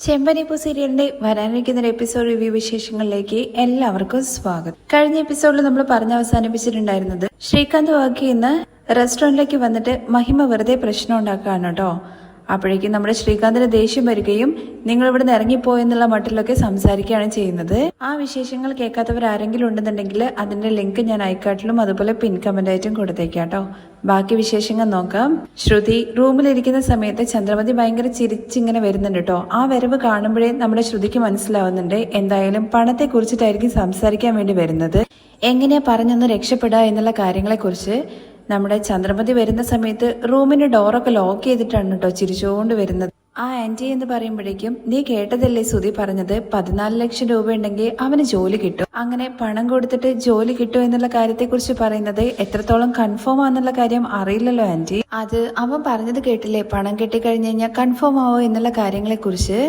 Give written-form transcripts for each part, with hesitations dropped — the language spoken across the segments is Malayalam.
ചെമ്പനിപ്പൂ സീരിയലിന്റെ വരാനിരിക്കുന്ന ഒരു എപ്പിസോഡ് റിവ്യൂ വിശേഷങ്ങളിലേക്ക് എല്ലാവർക്കും സ്വാഗതം. കഴിഞ്ഞ എപ്പിസോഡിൽ നമ്മൾ പറഞ്ഞ് അവസാനിപ്പിച്ചിട്ടുണ്ടായിരുന്നത് ശ്രീകാന്ത് വാക്കി ഇന്ന് റെസ്റ്റോറന്റിലേക്ക് വന്നിട്ട് മഹിമ വെറുതെ പ്രശ്നം ഉണ്ടാക്കുകയാണ് കേട്ടോ. അപ്പോഴേക്കും നമ്മുടെ ശ്രീകാന്തിന് ദേഷ്യം വരികയും നിങ്ങൾ ഇവിടുന്ന് ഇറങ്ങിപ്പോയെന്നുള്ള മട്ടിലൊക്കെ സംസാരിക്കുകയാണ് ചെയ്യുന്നത്. ആ വിശേഷങ്ങൾ കേൾക്കാത്തവർ ആരെങ്കിലും ഉണ്ടെന്നുണ്ടെങ്കിൽ അതിന്റെ ലിങ്ക് ഞാൻ ഐക്കാട്ടിലും അതുപോലെ പിൻ കമന്റ് ആയിട്ടും കൊടുത്തേക്കാട്ടോ. ബാക്കി വിശേഷങ്ങൾ നോക്കാം. ശ്രുതി റൂമിലിരിക്കുന്ന സമയത്ത് ചന്ദ്രമതി ഭയങ്കര ചിരിച്ചിങ്ങനെ വരുന്നുണ്ട് കേട്ടോ. ആ വരവ് കാണുമ്പോഴേ നമ്മുടെ ശ്രുതിക്ക് മനസ്സിലാവുന്നുണ്ട് എന്തായാലും പണത്തെ കുറിച്ചിട്ടായിരിക്കും സംസാരിക്കാൻ വേണ്ടി വരുന്നത്. എങ്ങനെയാ പറഞ്ഞൊന്ന് രക്ഷപ്പെടുക എന്നുള്ള കാര്യങ്ങളെ കുറിച്ച് നമ്മുടെ ചന്ദ്രമതി വരുന്ന സമയത്ത് റൂമിന്റെ ഡോറൊക്കെ ലോക്ക് ചെയ്തിട്ടാണ് കേട്ടോ ചിരിച്ചുകൊണ്ട് വരുന്നത്. ആ ആന്റി എന്ന് പറയുമ്പോഴേക്കും നീ കേട്ടതല്ലേ സുധി പറഞ്ഞത് 14 ലക്ഷം രൂപ ഉണ്ടെങ്കിൽ അവന് ജോലി കിട്ടും. അങ്ങനെ പണം കൊടുത്തിട്ട് ജോലി കിട്ടും എന്നുള്ള കാര്യത്തെ കുറിച്ച് പറയുന്നത് എത്രത്തോളം കൺഫേം ആണെന്നുള്ള കാര്യം അറിയില്ലല്ലോ ആന്റി. അത് അവൻ പറഞ്ഞത് കേട്ടില്ലേ, പണം കിട്ടിക്കഴിഞ്ഞു കഴിഞ്ഞാൽ കൺഫേം ആവോ എന്നുള്ള കാര്യങ്ങളെ കുറിച്ച്.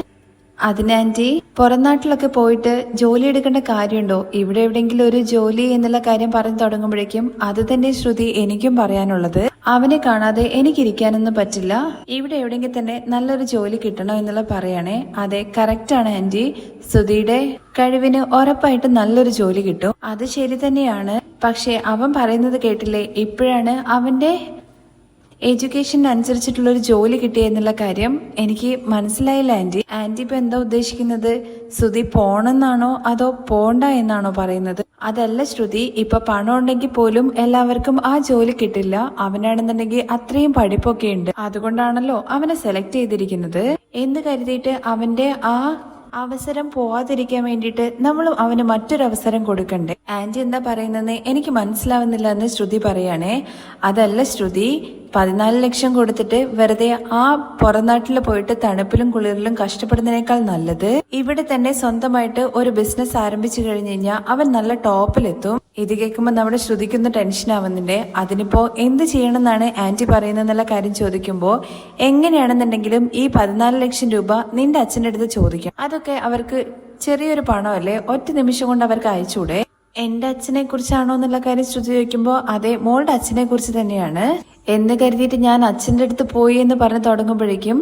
അതിന് ആന്റി പുറം നാട്ടിലൊക്കെ പോയിട്ട് ജോലി എടുക്കേണ്ട കാര്യമുണ്ടോ? ഇവിടെ എവിടെയെങ്കിലും ഒരു ജോലി എന്നുള്ള കാര്യം പറഞ്ഞു തുടങ്ങുമ്പോഴേക്കും അത് തന്നെ ശ്രുതി എനിക്കും പറയാനുള്ളത്. അവനെ കാണാതെ എനിക്കിരിക്കാനൊന്നും പറ്റില്ല. ഇവിടെ എവിടെയെങ്കിലും തന്നെ നല്ലൊരു ജോലി കിട്ടണോ എന്നുള്ള പറയണേ. അതെ, കറക്റ്റ് ആണ് ആന്റി. ശ്രുതിയുടെ കഴിവിന് ഉറപ്പായിട്ട് നല്ലൊരു ജോലി കിട്ടും. അത് ശരി തന്നെയാണ്. പക്ഷെ അവൻ പറയുന്നത് കേട്ടില്ലേ, ഇപ്പോഴാണ് അവന്റെ എഡ്യൂക്കേഷന് അനുസരിച്ചിട്ടുള്ള ഒരു ജോലി കിട്ടിയെന്നുള്ള കാര്യം എനിക്ക് മനസ്സിലായില്ല ആന്റി. ആന്റി ഇപ്പൊ എന്താ ഉദ്ദേശിക്കുന്നത്? ശ്രുതി പോണെന്നാണോ അതോ പോണ്ട എന്നാണോ പറയുന്നത്? അതല്ല ശ്രുതി, ഇപ്പൊ പണം ഉണ്ടെങ്കിൽ പോലും എല്ലാവർക്കും ആ ജോലി കിട്ടില്ല. അവനാണെന്നുണ്ടെങ്കിൽ അത്രയും പഠിപ്പൊക്കെ ഉണ്ട്, അതുകൊണ്ടാണല്ലോ അവനെ സെലക്ട് ചെയ്തിരിക്കുന്നത് എന്ന് കരുതിയിട്ട് അവന്റെ ആ അവസരം പോവാതിരിക്കാൻ വേണ്ടിയിട്ട് നമ്മളും അവന് മറ്റൊരവസരം കൊടുക്കണ്ടേ? ആന്റി എന്താ പറയുന്നത് എനിക്ക് മനസ്സിലാവുന്നില്ല എന്ന് ശ്രുതി പറയാണേ. അതല്ല ശ്രുതി, 14 ലക്ഷം കൊടുത്തിട്ട് വെറുതെ ആ പുറംനാട്ടിൽ പോയിട്ട് തണുപ്പിലും കുളിരിലും കഷ്ടപ്പെടുന്നതിനേക്കാൾ നല്ലത് ഇവിടെ തന്നെ സ്വന്തമായിട്ട് ഒരു ബിസിനസ് ആരംഭിച്ചു കഴിഞ്ഞു കഴിഞ്ഞാൽ അവൻ നല്ല ടോപ്പിലെത്തും. ഇത് കേൾക്കുമ്പോൾ നമ്മുടെ ശ്രുതിക്കൊന്ന് ടെൻഷൻ ആവുന്നുണ്ട്. അതിനിപ്പോ എന്ത് ചെയ്യണമെന്നാണ് ആന്റി പറയുന്നതെന്നുള്ള കാര്യം ചോദിക്കുമ്പോൾ എങ്ങനെയാണെന്നുണ്ടെങ്കിലും ഈ 14 ലക്ഷം രൂപ നിന്റെ അച്ഛൻ്റെ അടുത്ത് ചോദിക്കാം. അതൊക്കെ അവർക്ക് ചെറിയൊരു പണമല്ലേ, ഒറ്റ നിമിഷം കൊണ്ട് അവർക്ക് അയച്ചൂടെ? എന്റെ അച്ഛനെ കുറിച്ചാണോ എന്നുള്ള കാര്യം ശ്രുതി ചോദിക്കുമ്പോൾ അതെ, മോളുടെ അച്ഛനെ കുറിച്ച് തന്നെയാണ് എന്ന് കരുതിയിട്ട് ഞാൻ അച്ഛൻ്റെ അടുത്ത് പോയി എന്ന് പറഞ്ഞു തുടങ്ങുമ്പോഴേക്കും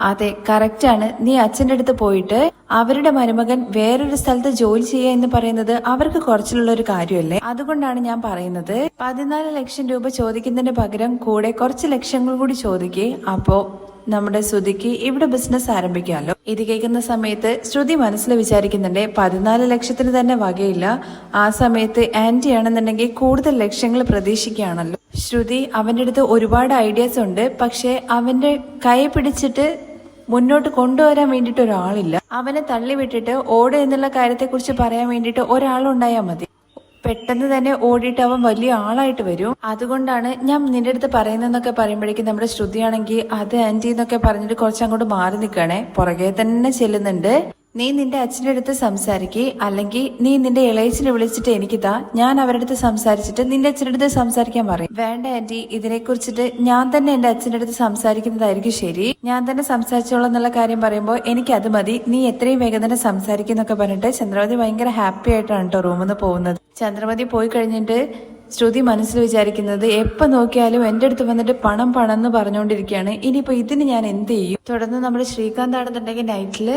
അതെ കറക്റ്റ് ആണ്, നീ അച്ഛൻ്റെ അടുത്ത് പോയിട്ട് അവരുടെ മരുമകൻ വേറൊരു സ്ഥലത്ത് ജോലി ചെയ്യുക എന്ന് പറയുന്നത് അവർക്ക് കുറച്ചിലുള്ള ഒരു കാര്യമല്ലേ? അതുകൊണ്ടാണ് ഞാൻ പറയുന്നത് 14 ലക്ഷം രൂപ ചോദിക്കുന്നതിന് പകരം കൂടെ കുറച്ച് ലക്ഷങ്ങൾ കൂടി ചോദിക്കേ. അപ്പോ നമ്മുടെ ശ്രുതിക്ക് ഇവിടെ ബിസിനസ് ആരംഭിക്കാമല്ലോ. ഇത് കേൾക്കുന്ന സമയത്ത് ശ്രുതി മനസ്സിൽ വിചാരിക്കുന്നുണ്ട് 14 ലക്ഷത്തിന് തന്നെ വകയില്ല. ആ സമയത്ത് ആന്റി ആണെന്നുണ്ടെങ്കിൽ കൂടുതൽ ലക്ഷങ്ങൾ പ്രതീക്ഷിക്കുകയാണല്ലോ. ശ്രുതി അവന്റെ അടുത്ത് ഒരുപാട് ഐഡിയാസ് ഉണ്ട്, പക്ഷെ അവന്റെ കൈ പിടിച്ചിട്ട് മുന്നോട്ട് കൊണ്ടുവരാൻ വേണ്ടിയിട്ട് ഒരാളില്ല. അവനെ തള്ളിവിട്ടിട്ട് ഓട് എന്നുള്ള കാര്യത്തെ കുറിച്ച് പറയാൻ വേണ്ടിയിട്ട് ഒരാളുണ്ടായാൽ മതി. പെട്ടെന്ന് തന്നെ ഓടിയിട്ട് അവൻ വലിയ ആളായിട്ട് വരും. അതുകൊണ്ടാണ് ഞാൻ നിന്റെ അടുത്ത് പറയുന്നതെന്നൊക്കെ പറയുമ്പോഴേക്കും നമ്മുടെ ശ്രുതിയാണെങ്കിൽ അത് ആന്റി എന്നൊക്കെ പറഞ്ഞിട്ട് കുറച്ചങ്ങോട്ട് മാറി നിൽക്കണേ, പുറകെ തന്നെ ചെല്ലുന്നുണ്ട്. നീ നിന്റെ അച്ഛൻ്റെ അടുത്ത് സംസാരിക്കേ, അല്ലെങ്കിൽ നീ നിന്റെ ഇളയച്ചിനെ വിളിച്ചിട്ട് എനിക്ക് താ, ഞാൻ അവരുടെ അടുത്ത് സംസാരിച്ചിട്ട് നിന്റെ അച്ഛൻ്റെ അടുത്ത് സംസാരിക്കാൻ പറയും. വേണ്ട ആന്റി, ഇതിനെ കുറിച്ചിട്ട് ഞാൻ തന്നെ എന്റെ അച്ഛൻ്റെ അടുത്ത് സംസാരിക്കുന്നതായിരിക്കും ശരി. ഞാൻ തന്നെ സംസാരിച്ചോളാം എന്നുള്ള കാര്യം പറയുമ്പോൾ എനിക്ക് അത് മതി, നീ എത്രയും വേഗം തന്നെ സംസാരിക്കുന്നൊക്കെ പറഞ്ഞിട്ട് ചന്ദ്രമതി ഭയങ്കര ഹാപ്പി ആയിട്ടാണ് കേട്ടോ റൂമിൽ നിന്ന് പോകുന്നത്. ചന്ദ്രമതി പോയി കഴിഞ്ഞിട്ട് ശ്രുതി മനസ്സിൽ വിചാരിക്കുന്നത് എപ്പോൾ നോക്കിയാലും എൻ്റെ അടുത്ത് വന്നിട്ട് പണം പണം എന്ന് പറഞ്ഞുകൊണ്ടിരിക്കുകയാണ്. ഇനിയിപ്പോൾ ഇതിന് ഞാൻ എന്ത് ചെയ്യും? തുടർന്ന് നമ്മുടെ ശ്രീകാന്ത് ആണെന്നുണ്ടെങ്കിൽ നൈറ്റില്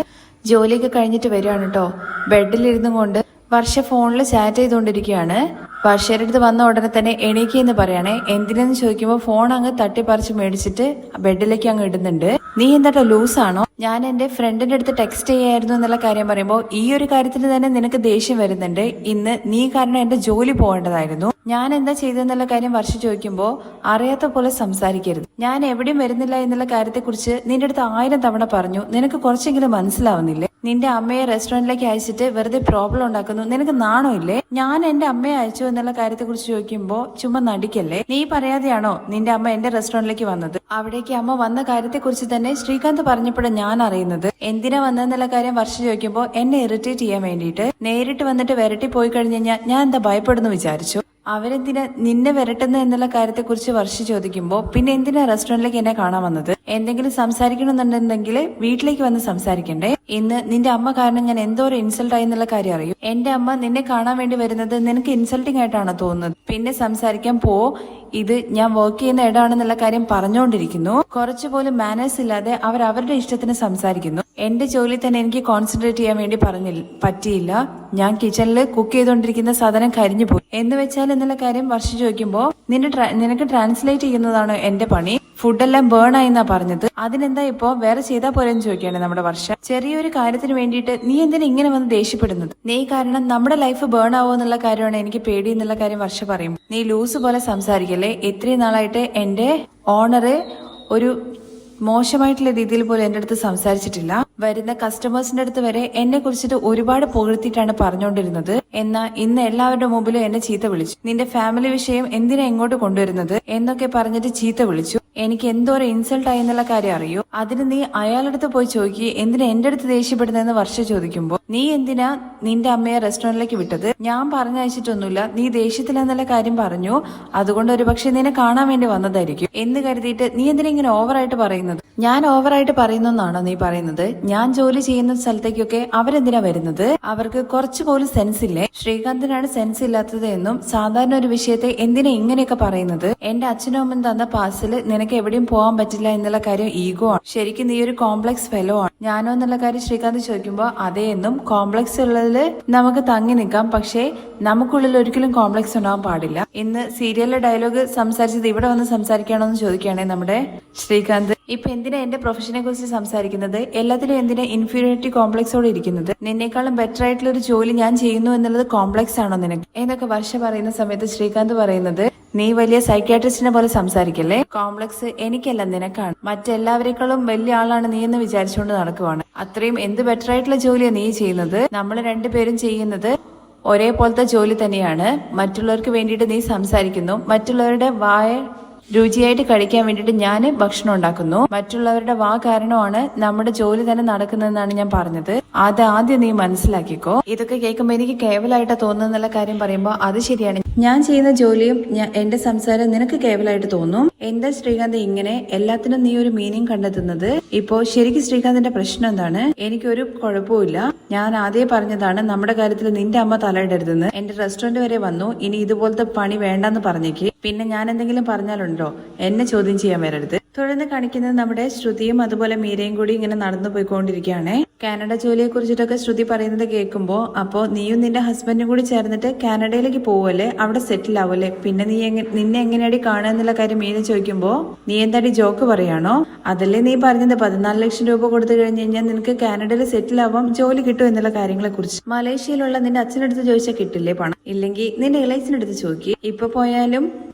ജോലിയൊക്കെ കഴിഞ്ഞിട്ട് വരികയാണ് കേട്ടോ. ബെഡിലിരുന്നു കൊണ്ട് വർഷ ഫോണിൽ ചാറ്റ് ചെയ്തുകൊണ്ടിരിക്കുകയാണ്. വർഷയുടെ അടുത്ത് വന്ന ഉടനെ തന്നെ എണീക്കെന്ന് പറയണേ. എന്തിനെന്ന് ചോദിക്കുമ്പോൾ ഫോൺ അങ്ങ് തട്ടിപ്പറിച്ച് മേടിച്ചിട്ട് ബെഡിലേക്ക് അങ്ങ് ഇടുന്നുണ്ട്. നീ എന്താട്ടോ ലൂസാണോ? ഞാൻ എന്റെ ഫ്രണ്ടിന്റെ അടുത്ത് ടെക്സ്റ്റ് ചെയ്യായിരുന്നു എന്നുള്ള കാര്യം പറയുമ്പോൾ ഈ ഒരു കാര്യത്തിന് തന്നെ നിനക്ക് ദേഷ്യം വരുന്നുണ്ട്. ഇന്ന് നീ കാരണം എന്റെ ജോലി പോകേണ്ടതായിരുന്നു. ഞാൻ എന്താ ചെയ്തെന്നുള്ള കാര്യം വർഷ ചോദിക്കുമ്പോൾ അറിയാത്ത പോലെ സംസാരിക്കരുത്. ഞാൻ എവിടെയും വരുന്നില്ല എന്നുള്ള കാര്യത്തെക്കുറിച്ച് നിന്റെ അടുത്ത് 1000 തവണ പറഞ്ഞു, നിനക്ക് കുറച്ചെങ്കിലും മനസ്സിലാവുന്നില്ലേ? നിന്റെ അമ്മയെ റെസ്റ്റോറന്റിലേക്ക് അയച്ചിട്ട് വെറുതെ പ്രോബ്ലം ഉണ്ടാക്കുന്നു, നിനക്ക് നാണോ ഇല്ലേ? ഞാൻ എന്റെ അമ്മയെ അയച്ചു എന്നുള്ള കാര്യത്തെ കുറിച്ച് ചോദിക്കുമ്പോൾ ചുമ്മാ നടിക്കല്ലേ. നീ പറയാതെയാണോ നിന്റെ അമ്മ എന്റെ റെസ്റ്റോറന്റിലേക്ക് വന്നത്? അവിടേക്ക് അമ്മ വന്ന കാര്യത്തെ കുറിച്ച് തന്നെ ശ്രീകാന്ത് പറഞ്ഞപ്പോഴും ഞാൻ അറിയുന്നത്. എന്തിനാ വന്നതെന്നുള്ള കാര്യം വർഷ ചോദിക്കുമ്പോൾ എന്നെ ഇറിറ്റേറ്റ് ചെയ്യാൻ വേണ്ടിയിട്ട് നേരിട്ട് വന്നിട്ട് വരട്ടി പോയി കഴിഞ്ഞു കഴിഞ്ഞാൽ ഞാൻ എന്താ ഭയപ്പെടുന്നു വിചാരിച്ചു. അവരെന്തിനാ നിന്നെ വരട്ടുന്ന എന്നുള്ള കാര്യത്തെ കുറിച്ച് വർഷ ചോദിക്കുമ്പോ പിന്നെ എന്തിനാ റെസ്റ്റോറന്റിലേക്ക് എന്നെ കാണാൻ വന്നത്? എന്തെങ്കിലും സംസാരിക്കണമെന്നുണ്ടെങ്കിൽ വീട്ടിലേക്ക് വന്ന് സംസാരിക്കണ്ടേ? ഇന്ന് നിന്റെ അമ്മ കാരണം ഞാൻ എന്തോരം ഇൻസൾട്ട് ആയി എന്നുള്ള കാര്യം അറിയൂ. എന്റെ അമ്മ നിന്നെ കാണാൻ വേണ്ടി വരുന്നത് നിനക്ക് ഇൻസൾട്ടിംഗ് ആയിട്ടാണോ തോന്നുന്നത്? പിന്നെ സംസാരിക്കാൻ പോ. ഇത് ഞാൻ വർക്ക് ചെയ്യുന്ന ഇടാണെന്നുള്ള കാര്യം പറഞ്ഞുകൊണ്ടിരിക്കുന്നു. കുറച്ചുപോലും മാനേഴ്സ് ഇല്ലാതെ അവർ അവരുടെ ഇഷ്ടത്തിന് സംസാരിക്കുന്നു. എന്റെ ജോലി തന്നെ എനിക്ക് കോൺസെൻട്രേറ്റ് ചെയ്യാൻ വേണ്ടി പറ്റിയില്ല. ഞാൻ കിച്ചണിൽ കുക്ക് ചെയ്തുകൊണ്ടിരിക്കുന്ന സാധനം കരിഞ്ഞു പോയി എന്ന് വെച്ചാൽ എന്നുള്ള കാര്യം വർഷ ചോദിക്കുമ്പോ നിനക്ക് ട്രാൻസ്ലേറ്റ് ചെയ്യുന്നതാണോ എന്റെ പണി? ഫുഡെല്ലാം ബേൺ ആയി എന്നാ പറഞ്ഞത്. അതിനെന്താ ഇപ്പോ വേറെ ചെയ്താൽ പോരെന്ന് ചോദിക്കുകയാണ് നമ്മുടെ വർഷ. ചെറിയൊരു കാര്യത്തിന് വേണ്ടിയിട്ട് നീ എന്തിനാ ഇങ്ങനെ വന്ന് ദേഷ്യപ്പെടുന്നത്? നീ കാരണം നമ്മുടെ ലൈഫ് ബേൺ ആവോ എന്നുള്ള കാര്യമാണ് എനിക്ക് പേടി എന്നുള്ള കാര്യം വർഷ പറയും. നീ ലൂസ് പോലെ സംസാരിക്കല്ലേ. ഇത്രയും നാളായിട്ട് എന്റെ ഓണർ ഒരു മോശമായിട്ടുള്ള രീതിയിൽ പോലും എന്റെ അടുത്ത് സംസാരിച്ചിട്ടില്ല. വരുന്ന കസ്റ്റമേഴ്സിന്റെ അടുത്ത് വരെ എന്നെ കുറിച്ചിട്ട് ഒരുപാട് പുകഴ്ത്തിയിട്ടാണ് പറഞ്ഞുകൊണ്ടിരുന്നത്. എന്നാൽ ഇന്ന് എല്ലാവരുടെ മുമ്പിലും എന്നെ ചീത്ത വിളിച്ചു. നിന്റെ ഫാമിലി വിഷയം എന്തിനാ ഇങ്ങോട്ട് കൊണ്ടുവരുന്നത് എന്നൊക്കെ പറഞ്ഞിട്ട് ചീത്ത വിളിച്ചു. എനിക്ക് എന്തോരം ഇൻസൾട്ട് ആയി എന്നുള്ള കാര്യം അറിയൂ. അതിന് നീ അയാളടുത്ത് പോയി ചോദിക്കുക എന്തിനാ എന്റെ അടുത്ത് ദേഷ്യപ്പെടുന്നതെന്ന് വർഷ ചോദിക്കുമ്പോ നീ എന്തിനാ നിന്റെ അമ്മയെ റെസ്റ്റോറന്റിലേക്ക് വിട്ടത്? ഞാൻ പറഞ്ഞയച്ചിട്ടൊന്നുമില്ല. നീ ദേഷ്യത്തിലെന്നുള്ള കാര്യം പറഞ്ഞു. അതുകൊണ്ട് ഒരു പക്ഷെ നിന്നെ കാണാൻ വേണ്ടി വന്നതായിരിക്കും എന്ന് കരുതിയിട്ട് നീ എന്തിനാ ഇങ്ങനെ ഓവറായിട്ട് പറയുന്നത്? ഞാൻ ഓവറായിട്ട് പറയുന്നെന്നാണോ നീ പറയുന്നത്? ഞാൻ ജോലി ചെയ്യുന്ന സ്ഥലത്തേക്കൊക്കെ അവരെന്തിനാ വരുന്നത്? അവർക്ക് കുറച്ചു പോലും സെൻസ് ഇല്ലേ? ശ്രീകാന്തിനാണ് സെൻസ് ഇല്ലാത്തത് എന്നും സാധാരണ ഒരു വിഷയത്തെ എന്തിനാ ഇങ്ങനെയൊക്കെ പറയുന്നത്? എന്റെ അച്ഛനും അമ്മയും തന്ന പാസില് നിനക്ക് എവിടെയും പോകാൻ പറ്റില്ല എന്നുള്ള കാര്യം ഈഗോ ആണ്. ശരിക്കും നീ ഒരു കോംപ്ലക്സ് ഫെലോ ആണ്. ഞാനോ എന്നുള്ള കാര്യം ശ്രീകാന്ത് ചോദിക്കുമ്പോ അതേ എന്നും കോംപ്ലക്സ് ഉള്ളതില് നമുക്ക് തങ്ങി നിൽക്കാം. പക്ഷേ നമുക്കുള്ളിൽ ഒരിക്കലും കോംപ്ലക്സ് ഉണ്ടാവാൻ പാടില്ല. ഇന്ന് സീരിയലിലെ ഡയലോഗ് സംസാരിച്ചത് ഇവിടെ വന്ന് സംസാരിക്കണോ എന്ന് ചോദിക്കുകയാണെ നമ്മുടെ ശ്രീകാന്ത്. ഇപ്പൊ എന്തിനാ എന്റെ പ്രൊഫഷനെ കുറിച്ച് സംസാരിക്കുന്നത്? എല്ലാത്തിലും എന്തിനാ ഇൻഫീരിയോറിറ്റി കോംപ്ലക്സോടെ ഇരിക്കുന്നത്? നിന്നേക്കാളും ബെറ്റർ ആയിട്ടുള്ള ഒരു ജോലി ഞാൻ ചെയ്യുന്നു എന്നുള്ളത് കോംപ്ലക്സ് ആണോ നിനക്ക് എന്നൊക്കെ വർഷ പറയുന്ന സമയത്ത് ശ്രീകാന്ത് പറയുന്നത് നീ വലിയ സൈക്യാട്രിസ്റ്റിനെ പോലെ സംസാരിക്കല്ലേ. കോംപ്ലക്സ് എനിക്കല്ല നിനക്കാണ്. മറ്റെല്ലാവരെക്കാളും വലിയ ആളാണ് നീ എന്ന് വിചാരിച്ചുകൊണ്ട് നടക്കുവാണ്. അത്രയും എന്ത് ബെറ്റർ ആയിട്ടുള്ള ജോലിയാണ് നീ ചെയ്യുന്നത്? നമ്മൾ രണ്ടുപേരും ചെയ്യുന്നത് ഒരേപോലത്തെ ജോലി തന്നെയാണ്. മറ്റുള്ളവർക്ക് വേണ്ടിയിട്ട് നീ സംസാരിക്കുന്നു. മറ്റുള്ളവരുടെ വായ രുചിയായിട്ട് കഴിക്കാൻ വേണ്ടിയിട്ട് ഞാൻ ഭക്ഷണം ഉണ്ടാക്കുന്നു. മറ്റുള്ളവരുടെ വാ കാരണമാണ് നമ്മുടെ ജോലി തന്നെ നടക്കുന്നതെന്നാണ് ഞാൻ പറഞ്ഞത്. അത് ആദ്യം നീ മനസ്സിലാക്കിക്കോ. ഇതൊക്കെ കേൾക്കുമ്പോൾ എനിക്ക് കേവലമായിട്ട് തോന്നുന്നുള്ള കാര്യം പറയുമ്പോൾ അത് ശരിയാണ്. ഞാൻ ചെയ്യുന്ന ജോലിയും എന്റെ സംസാരം നിനക്ക് കേവലമായിട്ട് തോന്നും. എന്താ ശ്രീകാന്ത് ഇങ്ങനെ എല്ലാത്തിനും നീ ഒരു മീനിങ് കണ്ടെത്തുന്നത്? ഇപ്പോ ശരിക്കും ശ്രീകാന്തിന്റെ പ്രശ്നം എന്താണ്? എനിക്കൊരു കുഴപ്പമില്ല. ഞാൻ ആദ്യം പറഞ്ഞതാണ് നമ്മുടെ കാര്യത്തിൽ നിന്റെ അമ്മ തലയിടരുതെന്ന്. എന്റെ റെസ്റ്റോറന്റ് വരെ വന്നു. ഇനി ഇതുപോലത്തെ പണി വേണ്ടെന്ന് പറഞ്ഞേക്ക്. പിന്നെ ഞാൻ എന്തെങ്കിലും പറഞ്ഞാലുണ്ടോ എന്നെ ചോദ്യം ചെയ്യാൻ വരരുത്. തുടർന്ന് കാണിക്കുന്നത് നമ്മുടെ ശ്രുതിയും അതുപോലെ മീരയും കൂടി ഇങ്ങനെ നടന്നു പോയിക്കൊണ്ടിരിക്കുകയാണ്. കാനഡ ജോലിയെ കുറിച്ചിട്ടൊക്കെ ശ്രുതി പറയുന്നത് കേൾക്കുമ്പോ അപ്പോ നീയും നിന്റെ ഹസ്ബൻഡും കൂടി ചേർന്നിട്ട് കാനഡയിലേക്ക് പോവല്ലേ, അവിടെ സെറ്റിൽ ആവല്ലേ, പിന്നെ നിന്നെ എങ്ങനെയാടി കാണുക എന്നുള്ള കാര്യം മീര ചോദിക്കുമ്പോ നീ എന്താടി ജോക്ക് പറയാണോ? അതല്ലേ നീ പറഞ്ഞത് 14 ലക്ഷം രൂപ കൊടുത്തു കഴിഞ്ഞ് കഴിഞ്ഞാൽ നിനക്ക് കാനഡയിൽ സെറ്റിൽ ആവാം, ജോലി കിട്ടും എന്നുള്ള കാര്യങ്ങളെ കുറിച്ച്. മലേഷ്യയിലുള്ള നിന്റെ അച്ഛനടുത്ത് ചോദിച്ചാൽ കിട്ടില്ലേ പണം? ഇല്ലെങ്കിൽ നിന്റെ ഇളയച്ചനടുത്ത് ചോദിക്കുക. ഇപ്പൊ പോയാലും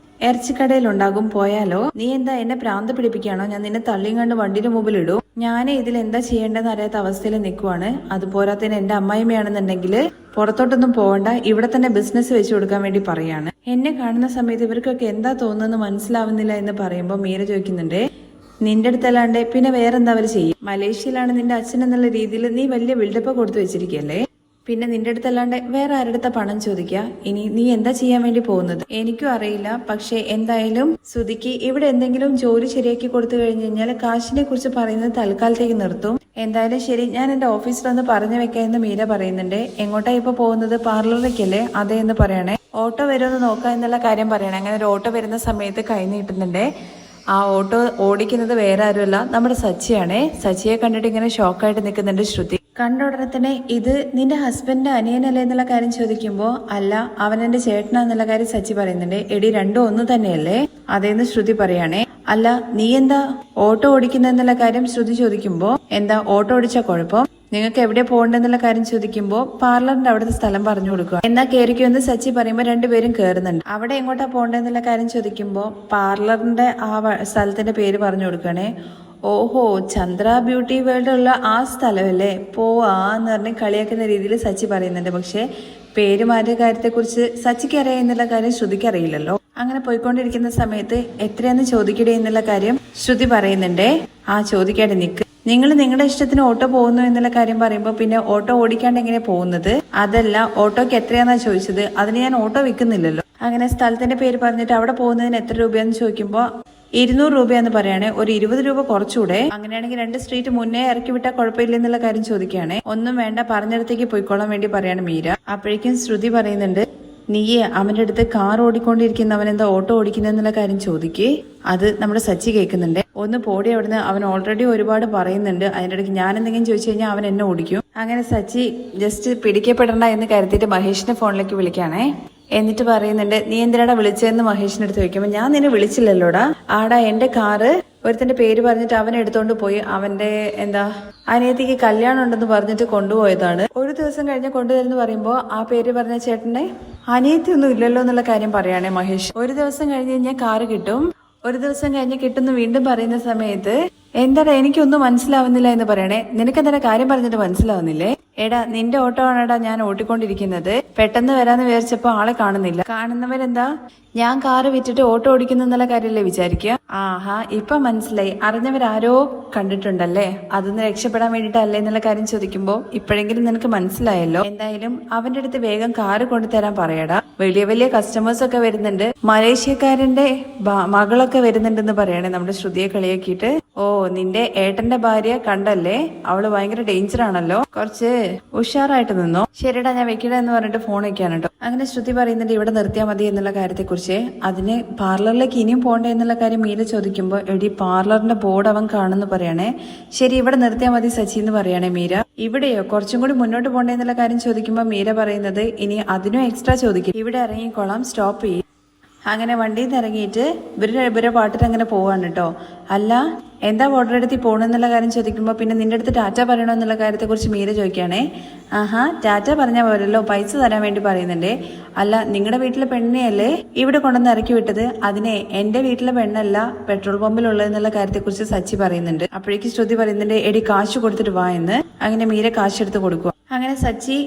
ഇറച്ചിക്കടയിലുണ്ടാകും. പോയാലോ? നീ എന്താ എന്നെ പ്രാന്ത് പിടിപ്പിക്കുകയാണോ? ഞാൻ നിന്നെ തള്ളിയും കണ്ട് വണ്ടിയുടെ മുമ്പിൽ ഇടും. ഞാൻ ഇതിൽ എന്താ ചെയ്യേണ്ടതെന്ന് അറിയാത്ത അവസ്ഥയിൽ നിൽക്കുവാണ്. അതുപോരാത്തതിന് എന്റെ അമ്മായിമ്മയാണെന്നുണ്ടെങ്കിൽ പുറത്തോട്ടൊന്നും പോകണ്ട, ഇവിടെ തന്നെ ബിസിനസ് വെച്ചു കൊടുക്കാൻ വേണ്ടി പറയാണ്. എന്നെ കാണുന്ന സമയത്ത് ഇവർക്കൊക്കെ എന്താ തോന്നുന്നു മനസ്സിലാവുന്നില്ല എന്ന് പറയുമ്പോൾ മീര ചോദിക്കുന്നുണ്ട് നിന്റെ അടുത്തല്ലാണ്ട് പിന്നെ വേറെന്താ അവർ ചെയ്യും? മലേഷ്യയിലാണ് നിന്റെ അച്ഛൻ എന്നുള്ള രീതിയിൽ നീ വലിയ ബിൽഡപ്പ് കൊടുത്തു വെച്ചിരിക്കല്ലേ. പിന്നെ നിന്റെ അടുത്തല്ലാണ്ട് വേറെ ആരുടെ പണം ചോദിക്കുക? ഇനി നീ എന്താ ചെയ്യാൻ വേണ്ടി പോകുന്നത്? എനിക്കും അറിയില്ല. പക്ഷെ എന്തായാലും സുധിക്ക് ഇവിടെ എന്തെങ്കിലും ജോലി ശരിയാക്കി കൊടുത്തു കഴിഞ്ഞു കഴിഞ്ഞാൽ കാശിനെ കുറിച്ച് പറയുന്നത് തൽക്കാലത്തേക്ക് നിർത്തും. എന്തായാലും ശരി, ഞാൻ എന്റെ ഓഫീസിലൊന്ന് പറഞ്ഞു വെക്കാമെന്ന് മീര പറയുന്നുണ്ട്. എങ്ങോട്ടാ ഇപ്പൊ പോകുന്നത്? പാർലറിലേക്കല്ലേ? അതെ എന്ന് പറയണേ. ഓട്ടോ വരുമെന്ന് നോക്കാം എന്നുള്ള കാര്യം പറയണേ. അങ്ങനെ ഒരു ഓട്ടോ വരുന്ന സമയത്ത് കൈ നീട്ടുന്നുണ്ട്. ആ ഓട്ടോ ഓടിക്കുന്നത് വേറെ ആരുമല്ല, നമ്മുടെ സച്ചിയാണേ. സച്ചിയെ കണ്ടിട്ട് ഇങ്ങനെ ഷോക്കായിട്ട് നിൽക്കുന്നുണ്ട് ശ്രുതി. കണ്ട ഉടനെ തന്നെ ഇത് നിന്റെ ഹസ്ബൻഡ് അനിയനല്ലേ എന്നുള്ള കാര്യം ചോദിക്കുമ്പോ അല്ല, അവൻ എന്റെ ചേട്ടനാന്നുള്ള കാര്യം സച്ചി പറയുന്നുണ്ട്. എടി രണ്ടും ഒന്ന് തന്നെയല്ലേ? അതേന്ന് ശ്രുതി പറയാണേ. അല്ല നീ എന്താ ഓട്ടോ ഓടിക്കുന്ന എന്നുള്ള കാര്യം ശ്രുതി ചോദിക്കുമ്പോ എന്താ ഓട്ടോ ഓടിച്ച കുഴപ്പം? നിങ്ങൾക്ക് എവിടെ പോകണ്ടെന്നുള്ള കാര്യം ചോദിക്കുമ്പോ പാർലറിന്റെ അവിടുത്തെ സ്ഥലം പറഞ്ഞു കൊടുക്കുക. എന്നാ കേറിക്കോ എന്ന് സച്ചി പറയുമ്പോ രണ്ടുപേരും കേറുന്നുണ്ട്. അവിടെ എങ്ങോട്ടാ പോകണ്ടെന്നുള്ള കാര്യം ചോദിക്കുമ്പോ പാർലറിന്റെ ആ സ്ഥലത്തിന്റെ പേര് പറഞ്ഞു കൊടുക്കണേ. ഓഹോ, ചന്ദ്ര ബ്യൂട്ടി വേൾഡ് ഉള്ള ആ സ്ഥലമല്ലേ, പോവാന്ന് പറഞ്ഞ് കളിയാക്കുന്ന രീതിയിൽ സച്ചി പറയുന്നുണ്ട്. പക്ഷെ പേര് മാറ്റിയ കാര്യത്തെക്കുറിച്ച് സച്ചിക്ക് അറിയാം എന്നുള്ള കാര്യം ശ്രുതിക്ക് അറിയില്ലല്ലോ. അങ്ങനെ പോയിക്കൊണ്ടിരിക്കുന്ന സമയത്ത് എത്രയാന്ന് ചോദിക്കടേ എന്നുള്ള കാര്യം ശ്രുതി പറയുന്നുണ്ടേ. ആ ചോദിക്കാതെ നിക്ക്. നിങ്ങൾ നിങ്ങളുടെ ഇഷ്ടത്തിന് ഓട്ടോ പോകുന്നു എന്നുള്ള കാര്യം പറയുമ്പോൾ പിന്നെ ഓട്ടോ ഓടിക്കാണ്ട് എങ്ങനെ പോകുന്നത്? അതല്ല, ഓട്ടോക്ക് എത്രയാന്നാ ചോദിച്ചത്? അതിന് ഞാൻ ഓട്ടോ വിൽക്കുന്നില്ലല്ലോ. അങ്ങനെ സ്ഥലത്തിന്റെ പേര് പറഞ്ഞിട്ട് അവിടെ പോകുന്നതിന് എത്ര രൂപയെന്ന് ചോദിക്കുമ്പോൾ 200 രൂപയെന്ന് പറയണേ. ഒരു 20 രൂപ കുറച്ചുകൂടെ, അങ്ങനെയാണെങ്കിൽ 2 സ്ട്രീറ്റ് മുന്നേ ഇറക്കി വിട്ടാൽ കുഴപ്പമില്ലെന്നുള്ള കാര്യം ചോദിക്കുകയാണെ. ഒന്നും വേണ്ട, പറഞ്ഞിടത്തേക്ക് പോയിക്കോളാൻ വേണ്ടി പറയാണ് മീര. അപ്പോഴേക്കും ശ്രുതി പറയുന്നുണ്ട്, നീയെ അവന്റെ അടുത്ത് കാർ ഓടിക്കൊണ്ടിരിക്കുന്നവൻ എന്താ ഓട്ടോ ഓടിക്കുന്നെന്നുള്ള കാര്യം ചോദിക്കേ. അത് നമ്മുടെ സച്ചി കേൾക്കുന്നുണ്ട്. ഒന്ന് പോടി അവിടുന്ന്, അവൻ ഓൾറെഡി ഒരുപാട് പറയുന്നുണ്ട്. അതിന്റെ ഇടയ്ക്ക് ഞാൻ എന്തെങ്കിലും ചോദിച്ചു കഴിഞ്ഞാൽ അവൻ എന്നെ ഓടിക്കും. അങ്ങനെ സച്ചി ജസ്റ്റ് പിടിക്കപ്പെടണ്ട എന്ന് കരുതിയിട്ട് മഹേഷിന്റെ ഫോണിലേക്ക് വിളിക്കാണേ. എന്നിട്ട് പറയുന്നുണ്ട്, നീ എന്തിനാടാ വിളിച്ചതെന്ന് മഹേഷിന്റെ അടുത്ത് ചോദിക്കുമ്പോൾ, ഞാൻ നിന്നെ വിളിച്ചില്ലല്ലോടാ. ആടാ എന്റെ കാറ് ഒരുത്തന്റെ പേര് പറഞ്ഞിട്ട് അവൻ എടുത്തോണ്ട് പോയി. അവന്റെ അനിയത്തിക്ക് കല്യാണം ഉണ്ടെന്ന് പറഞ്ഞിട്ട് കൊണ്ടുപോയതാണ്. ഒരു ദിവസം കഴിഞ്ഞ് കൊണ്ടുവരുന്നു പറയുമ്പോ ആ പേര് പറഞ്ഞ ചേട്ടന്റെ അനിയത്തി ഒന്നും ഇല്ലല്ലോ എന്നുള്ള കാര്യം പറയാണേ മഹേഷ്. ഒരു ദിവസം കഴിഞ്ഞ് കഴിഞ്ഞാൽ കാറ് കിട്ടും, ഒരു ദിവസം കഴിഞ്ഞ് കിട്ടുന്നു വീണ്ടും പറയുന്ന സമയത്ത്, എന്താടാ എനിക്കൊന്നും മനസ്സിലാവുന്നില്ല എന്ന് പറയണേ. നിനക്കെന്താ കാര്യം പറഞ്ഞിട്ട് മനസ്സിലാവുന്നില്ലേ? എടാ നിന്റെ ഓട്ടോ ആണെടാ ഞാൻ ഓട്ടിക്കൊണ്ടിരിക്കുന്നത്. പെട്ടെന്ന് വരാന്ന് വിചാരിച്ചപ്പോ ആളെ കാണുന്നില്ല. കാണുന്നവരെന്താ ഞാൻ കാറ് വിറ്റിട്ട് ഓട്ടോ ഓടിക്കുന്നു എന്നുള്ള കാര്യമല്ലേ വിചാരിക്കുക. ആഹാ ഇപ്പൊ മനസ്സിലായി, അറിഞ്ഞവരാരോ കണ്ടിട്ടുണ്ടല്ലേ, അതൊന്ന് രക്ഷപ്പെടാൻ വേണ്ടിട്ടല്ലേ എന്നുള്ള കാര്യം ചോദിക്കുമ്പോ ഇപ്പോഴെങ്കിലും നിനക്ക് മനസ്സിലായല്ലോ. എന്തായാലും അവന്റെ അടുത്ത് വേഗം കാറ് കൊണ്ടുതരാൻ പറയടാ. വലിയ വലിയ കസ്റ്റമേഴ്സ് ഒക്കെ വരുന്നുണ്ട്, മലേഷ്യക്കാരന്റെ മകളൊക്കെ വരുന്നുണ്ടെന്ന് പറയണേ നമ്മുടെ ശ്രുതിയെ കളിയാക്കിയിട്ട്. ഓ നിന്റെ ഏട്ടന്റെ ഭാര്യ കണ്ടല്ലേ, അവള് ഭയങ്കര ഡേഞ്ചർ ആണല്ലോ, കുറച്ച് ഉഷാറായിട്ട് നിന്നോ. ശരിടാ ഞാൻ വെക്കടാ എന്ന് പറഞ്ഞിട്ട് ഫോൺ വെക്കാണ് കേട്ടോ. അങ്ങനെ ശ്രുതി പറയുന്നുണ്ട് ഇവിടെ നിർത്തിയാൽ മതി എന്നുള്ള കാര്യത്തെ കുറിച്ച്. അതിന് പാർലറിലേക്ക് ഇനിയും പോണ്ടേ എന്നുള്ള കാര്യം മീര ചോദിക്കുമ്പോൾ, എടി പാർലറിന്റെ ബോർഡ് അവൻ കാണുന്നു പറയണേ. ശരി ഇവിടെ നിർത്തിയാൽ മതി സച്ചി എന്ന് പറയണേ മീര. ഇവിടെയോ കുറച്ചും കൂടി മുന്നോട്ട് പോണ്ടേ എന്നുള്ള കാര്യം ചോദിക്കുമ്പോൾ മീര പറയുന്നത്, ഇനി അതിനും എക്സ്ട്രാ ചോദിക്കും, ഇവിടെ ഇറങ്ങിക്കോളാം, സ്റ്റോപ്പ് ചെയ്യും. അങ്ങനെ വണ്ടിയിൽ നിന്ന് ഇറങ്ങിയിട്ട് ഇവരെ പാട്ടിട്ട് അങ്ങനെ പോവാണ് കേട്ടോ. അല്ല എന്താ ഓർഡർ എടുത്തി പോകണമെന്നുള്ള കാര്യം ചോദിക്കുമ്പോൾ, പിന്നെ നിന്റെ അടുത്ത് ടാറ്റ പറയണോ എന്നുള്ള കാര്യത്തെ കുറിച്ച് മീര ചോദിക്കുകയാണേ. ആഹാ ടാറ്റ പറഞ്ഞാൽ പോരല്ലോ, പൈസ തരാൻ വേണ്ടി പറയുന്നുണ്ടേ. അല്ല നിങ്ങളുടെ വീട്ടിലെ പെണ്ണിനെയല്ലേ ഇവിടെ കൊണ്ടുവന്ന് ഇറക്കി വിട്ടത്, അതിനെ എന്റെ വീട്ടിലെ പെണ്ണല്ല പെട്രോൾ പമ്പിലുള്ളതെന്നുള്ള കാര്യത്തെ കുറിച്ച് സച്ചി പറയുന്നുണ്ട്. അപ്പോഴേക്ക് ശ്രുതി പറയുന്നുണ്ട്, എടി കാശ് കൊടുത്തിട്ട് വാ എന്ന്. അങ്ങനെ മീര കാശ് എടുത്ത് കൊടുക്കുക. അങ്ങനെ സച്ചി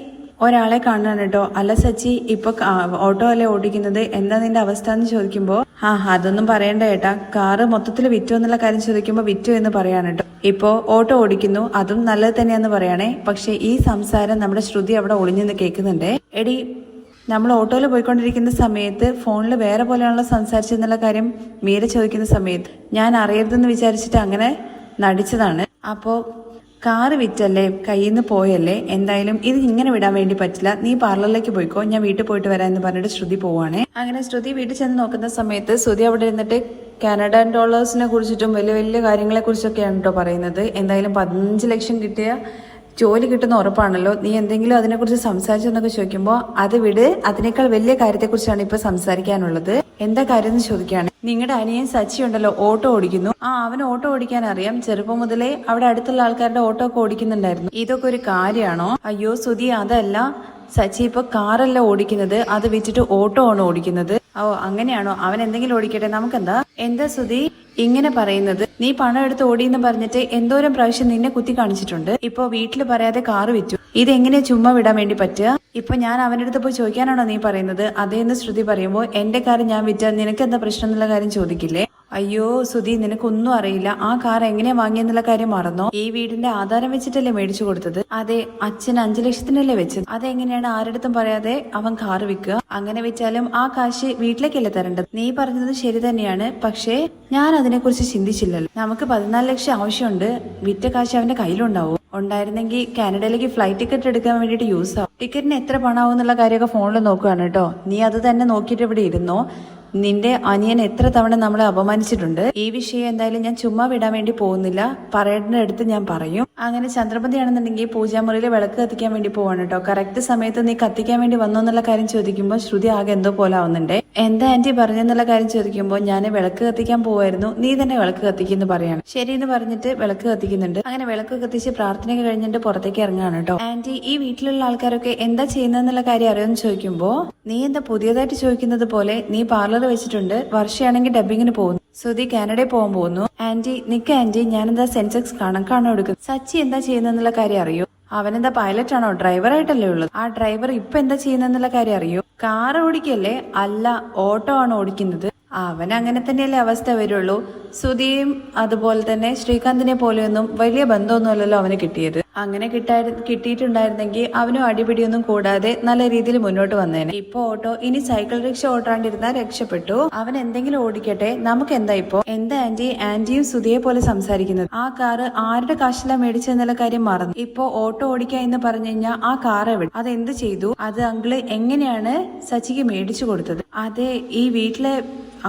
ഒരാളെ കാണാൻ കേട്ടോ. അല്ല സച്ചി ഇപ്പൊ ഓട്ടോ അല്ലേ ഓടിക്കുന്നത്, എന്താ നിന്റെ അവസ്ഥ എന്ന് ചോദിക്കുമ്പോ, അതൊന്നും പറയണ്ട ഏട്ടാ, കാറ് മൊത്തത്തിൽ വിറ്റു എന്നുള്ള കാര്യം ചോദിക്കുമ്പോ വിറ്റു എന്ന് പറയാണ് കേട്ടോ. ഇപ്പോ ഓട്ടോ ഓടിക്കുന്നു, അതും നല്ലത് തന്നെയാന്ന് പറയണേ. പക്ഷെ ഈ സംസാരം നമ്മുടെ ശ്രുതി അവിടെ ഒളിഞ്ഞെന്ന് കേൾക്കുന്നുണ്ടേ. എടി നമ്മൾ ഓട്ടോയിൽ പോയിക്കൊണ്ടിരിക്കുന്ന സമയത്ത് ഫോണിൽ വേറെ പോലെയാണല്ലോ സംസാരിച്ചെന്നുള്ള കാര്യം മീര ചോദിക്കുന്ന സമയത്ത്, ഞാൻ അറിയരുതെന്ന് വിചാരിച്ചിട്ട് അങ്ങനെ നടിച്ചതാണ്. അപ്പോ കാറ് വിറ്റല്ലേ, കയ്യിൽ നിന്ന് പോയല്ലേ, എന്തായാലും ഇത് ഇങ്ങനെ വിടാൻ വേണ്ടി പറ്റില്ല, നീ പാർലറിലേക്ക് പോയിക്കോ, ഞാൻ വീട്ടിൽ പോയിട്ട് വരാം എന്ന് പറഞ്ഞിട്ട് ശ്രുതി പോവാണേ. അങ്ങനെ ശ്രുതി വീട്ടിൽ ചെന്ന് നോക്കുന്ന സമയത്ത് ശ്രുതി അവിടെ ഇരുന്നിട്ട് കാനഡൻ ഡോളേഴ്സിനെ കുറിച്ചിട്ടും വലിയ വലിയ കാര്യങ്ങളെ കുറിച്ചൊക്കെയാണ് കേട്ടോ പറയുന്നത്. എന്തായാലും 15 ലക്ഷം കിട്ടിയ ജോലി കിട്ടുന്ന ഉറപ്പാണല്ലോ, നീ എന്തെങ്കിലും അതിനെക്കുറിച്ച് സംസാരിച്ചെന്നൊക്കെ ചോദിക്കുമ്പോൾ, അത് വിട്, അതിനേക്കാൾ വലിയ കാര്യത്തെക്കുറിച്ചാണ് ഇപ്പൊ സംസാരിക്കാനുള്ളത്. എന്താ കാര്യം എന്ന് ചോദിക്കുകയാണ്. നിങ്ങളുടെ അനിയൻ സച്ചി ഉണ്ടല്ലോ ഓട്ടോ ഓടിക്കുന്നു. അവന് ഓട്ടോ ഓടിക്കാൻ അറിയാം, ചെറുപ്പം മുതലേ അവിടെ അടുത്തുള്ള ആൾക്കാരുടെ ഓട്ടോ ഒക്കെ ഓടിക്കുന്നുണ്ടായിരുന്നു. ഇതൊക്കെ ഒരു കാര്യമാണോ? അയ്യോ സുധി അതല്ല, സച്ചി ഇപ്പൊ കാറല്ല ഓടിക്കുന്നത്, അത് വിറ്റിട്ട് ഓട്ടോ ആണ് ഓടിക്കുന്നത്. ഓ അങ്ങനെയാണോ, അവൻ എന്തെങ്കിലും ഓടിക്കട്ടെ, നമുക്കെന്താ. എന്താ സുധി ഇങ്ങനെ പറയുന്നത്, നീ പണം എടുത്ത് ഓടിയെന്ന് പറഞ്ഞിട്ട് എന്തോരം പ്രാവശ്യം നിന്നെ കുത്തി കാണിച്ചിട്ടുണ്ട്. ഇപ്പൊ വീട്ടിൽ പറയാതെ കാറ് വിറ്റു, ഇതെങ്ങനെ ചുമ്മാ വിടാൻ വേണ്ടി പറ്റുക? ഇപ്പൊ ഞാൻ അവന്റെ അടുത്ത് പോയി ചോദിക്കാനാണോ നീ പറയുന്നത്? അതേന്ന് ശ്രുതി പറയുമ്പോ, എന്റെ കാർ ഞാൻ വിറ്റാൽ നിനക്ക് എന്താ പ്രശ്നം എന്നുള്ള കാര്യം ചോദിക്കില്ലേ? അയ്യോ സുധി നിനക്കൊന്നും അറിയില്ല, ആ കാർ എങ്ങനെയാ വാങ്ങിയെന്നുള്ള കാര്യം മറന്നോ? ഈ വീടിന്റെ ആധാരം വെച്ചിട്ടല്ലേ മേടിച്ചു കൊടുത്തത്? അതെ, അച്ഛൻ 5 ലക്ഷത്തിനല്ലേ വെച്ചത്. അതെങ്ങനെയാണ് ആരടുത്തും പറയാതെ അവൻ കാർ വിൽക്കുക? അങ്ങനെ വെച്ചാലും ആ കാശ് വീട്ടിലേക്കല്ലേ തരേണ്ടത്? നീ പറഞ്ഞത് ശരി തന്നെയാണ്, പക്ഷേ ഞാൻ അതിനെക്കുറിച്ച് ചിന്തിച്ചില്ലല്ലോ. നമുക്ക് 14 ലക്ഷം ആവശ്യമുണ്ട്, വിറ്റ കാശ് അവന്റെ കയ്യിലുണ്ടാവും. ഉണ്ടായിരുന്നെങ്കിൽ കാനഡയിലേക്ക് ഫ്ലൈറ്റ് ടിക്കറ്റ് എടുക്കാൻ വേണ്ടിയിട്ട് യൂസ് ആവും. ടിക്കറ്റിന് എത്ര പണമാവും എന്നുള്ള കാര്യമൊക്കെ ഫോണിൽ നോക്കുകയാണ് കേട്ടോ. നീ അത് തന്നെ നോക്കിയിട്ട് ഇവിടെ ഇരുന്നോ. നിന്റെ അനിയൻ എത്ര തവണ നമ്മളെ അപമാനിച്ചിട്ടുണ്ട്. ഈ വിഷയം എന്തായാലും ഞാൻ ചുമ്മാ വിടാൻ വേണ്ടി പോകുന്നില്ല, പറയേണ്ട അടുത്ത് ഞാൻ പറയും. അങ്ങനെ ചന്ദ്രപതിയാണെന്നുണ്ടെങ്കിൽ പൂജാമുറിയിൽ വിളക്ക് കത്തിക്കാൻ വേണ്ടി പോവാണ് കേട്ടോ. കറക്റ്റ് സമയത്ത് നീ കത്തിക്കാൻ വേണ്ടി വന്നോ എന്നുള്ള കാര്യം ചോദിക്കുമ്പോൾ ശ്രുതി ആകെ എന്തോ പോലെ ആവുന്നുണ്ട്. എന്താ ആന്റി പറഞ്ഞെന്നുള്ള കാര്യം ചോദിക്കുമ്പോൾ, ഞാൻ വിളക്ക് കത്തിക്കാൻ പോവായിരുന്നു, നീ തന്നെ വിളക്ക് കത്തിക്കുന്നു പറയാണ്. ശരി എന്ന് പറഞ്ഞിട്ട് വിളക്ക് കത്തിക്കുന്നുണ്ട്. അങ്ങനെ വിളക്ക് കത്തിച്ച് പ്രാർത്ഥനയൊക്കെ കഴിഞ്ഞിട്ട് പുറത്തേക്ക് ഇറങ്ങാണ് കേട്ടോ. ആന്റി ഈ വീട്ടിലുള്ള ആൾക്കാരൊക്കെ എന്താ ചെയ്യുന്നതെന്നുള്ള കാര്യം അറിയുമെന്ന് ചോദിക്കുമ്പോൾ, നീ എന്താ പുതിയതായിട്ട് ചോദിക്കുന്നത് പോലെ, നീ പാർലർ വെച്ചിട്ടുണ്ട്, വർഷയാണെങ്കിൽ ഡബിങ്ങിന് പോകുന്നു, സുധി കാനഡയിൽ പോകാൻ പോകുന്നു. ആന്റി നിക്ക ആന്റി, ഞാനെന്താ സെൻസെക്സ് കണക്കാണോ എടുക്കുന്നത്? സച്ചി എന്താ ചെയ്യുന്നെന്നുള്ള കാര്യം അറിയോ? അവനെന്താ പൈലറ്റ് ആണോ? ഡ്രൈവറായിട്ടല്ലേ ഉള്ളത്. ആ ഡ്രൈവർ ഇപ്പൊ എന്താ ചെയ്യുന്നെന്നുള്ള കാര്യം അറിയോ? കാർ ഓടിക്കല്ലേ? അല്ല, ഓട്ടോ ആണ് ഓടിക്കുന്നത്. അവൻ അങ്ങനെ തന്നെയല്ലേ അവസ്ഥ വരുള്ളൂ. സുധിയും അതുപോലെ തന്നെ ശ്രീകാന്തിനെ പോലെയൊന്നും വലിയ ബന്ധമൊന്നുമല്ലല്ലോ അവന് കിട്ടിയത്. അങ്ങനെ കിട്ടിയിട്ടുണ്ടായിരുന്നെങ്കിൽ അവനും അടിപിടിയൊന്നും കൂടാതെ നല്ല രീതിയിൽ മുന്നോട്ട് വന്നേനെ. ഇപ്പൊ ഓട്ടോ ഇനി സൈക്കിൾ റിക്ഷ ഓട്ടാണ്ടിരുന്നാൽ രക്ഷപ്പെട്ടു. അവൻ എന്തെങ്കിലും ഓടിക്കട്ടെ, നമുക്ക് എന്താ ഇപ്പോ? എന്താ ആന്റിയും സുധിയെ പോലെ സംസാരിക്കുന്നത്? ആ കാറ് ആരുടെ കാശിലാ മേടിച്ചെന്നുള്ള കാര്യം മറന്നു. ഇപ്പൊ ഓട്ടോ ഓടിക്കുക എന്ന് പറഞ്ഞു കഴിഞ്ഞാൽ ആ കാർ എവിടെ? അതെന്ത് ചെയ്തു? അത് അങ്കിള് എങ്ങനെയാണ് സച്ചിക്ക് മേടിച്ചു കൊടുത്തത്? അതെ, ഈ വീട്ടിലെ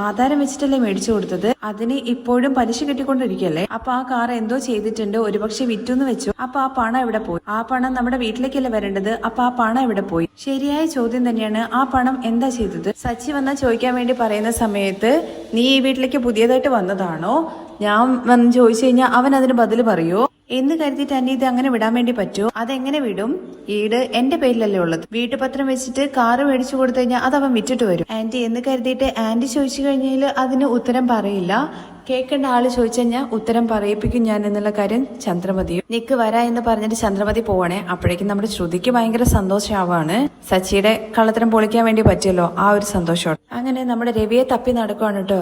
ആധാരം വെച്ചിട്ടല്ലേ മേടിച്ചു കൊടുത്തത്. അതിന് ഇപ്പോഴും പലിശ കെട്ടിക്കൊണ്ടിരിക്കല്ലേ. അപ്പൊ ആ കാർ എന്തോ ചെയ്തിട്ടുണ്ട്, ഒരുപക്ഷെ വിറ്റെന്ന് വെച്ചു. അപ്പൊ ആ പണം എവിടെ പോയി? ആ പണം നമ്മുടെ വീട്ടിലേക്കല്ലേ വരേണ്ടത്. അപ്പൊ ആ പണം എവിടെ പോയി? ശരിയായ ചോദ്യം തന്നെയാണ്. ആ പണം എന്താ ചെയ്തത്? സച്ചി വന്നാൽ ചോദിക്കാൻ വേണ്ടി പറയുന്ന സമയത്ത് നീ ഈ വീട്ടിലേക്ക് പുതിയതായിട്ട് വന്നതാണോ, ഞാൻ വന്ന് ചോദിച്ചു കഴിഞ്ഞാൽ അവൻ അതിന് ബദല് പറയോ എന്ന് കരുതിയിട്ട് അന്നെ ഇത് അങ്ങനെ വിടാൻ വേണ്ടി പറ്റുമോ? അതെങ്ങനെ വിടും? ഈട് എന്റെ പേരിലല്ലേ ഉള്ളത്. വീട്ടുപത്രം വെച്ചിട്ട് കാറ് മേടിച്ചു കൊടുത്തു കഴിഞ്ഞാൽ അത് അവൻ വിറ്റിട്ട് വരും. ആന്റി എന്ന് കരുതിയിട്ട് ആന്റി ചോദിച്ചു കഴിഞ്ഞാൽ അതിന് ഉത്തരം പറയില്ല. കേൾക്കേണ്ട ആള് ചോദിച്ചു കഴിഞ്ഞാൽ ഉത്തരം പറയിപ്പിക്കും ഞാൻ എന്നുള്ള കാര്യം ചന്ദ്രമതിയും. നിക്ക് വരാ എന്ന് പറഞ്ഞിട്ട് ചന്ദ്രമതി പോവാണേ. അപ്പോഴേക്കും നമ്മുടെ ശ്രുതിക്ക് ഭയങ്കര സന്തോഷമാവാണ്. സച്ചിയുടെ കള്ളത്തരം പൊളിക്കാൻ വേണ്ടി പറ്റിയല്ലോ, ആ ഒരു സന്തോഷമാണ്. അങ്ങനെ നമ്മുടെ രവിയെ തപ്പി നടക്കുവാണ് കേട്ടോ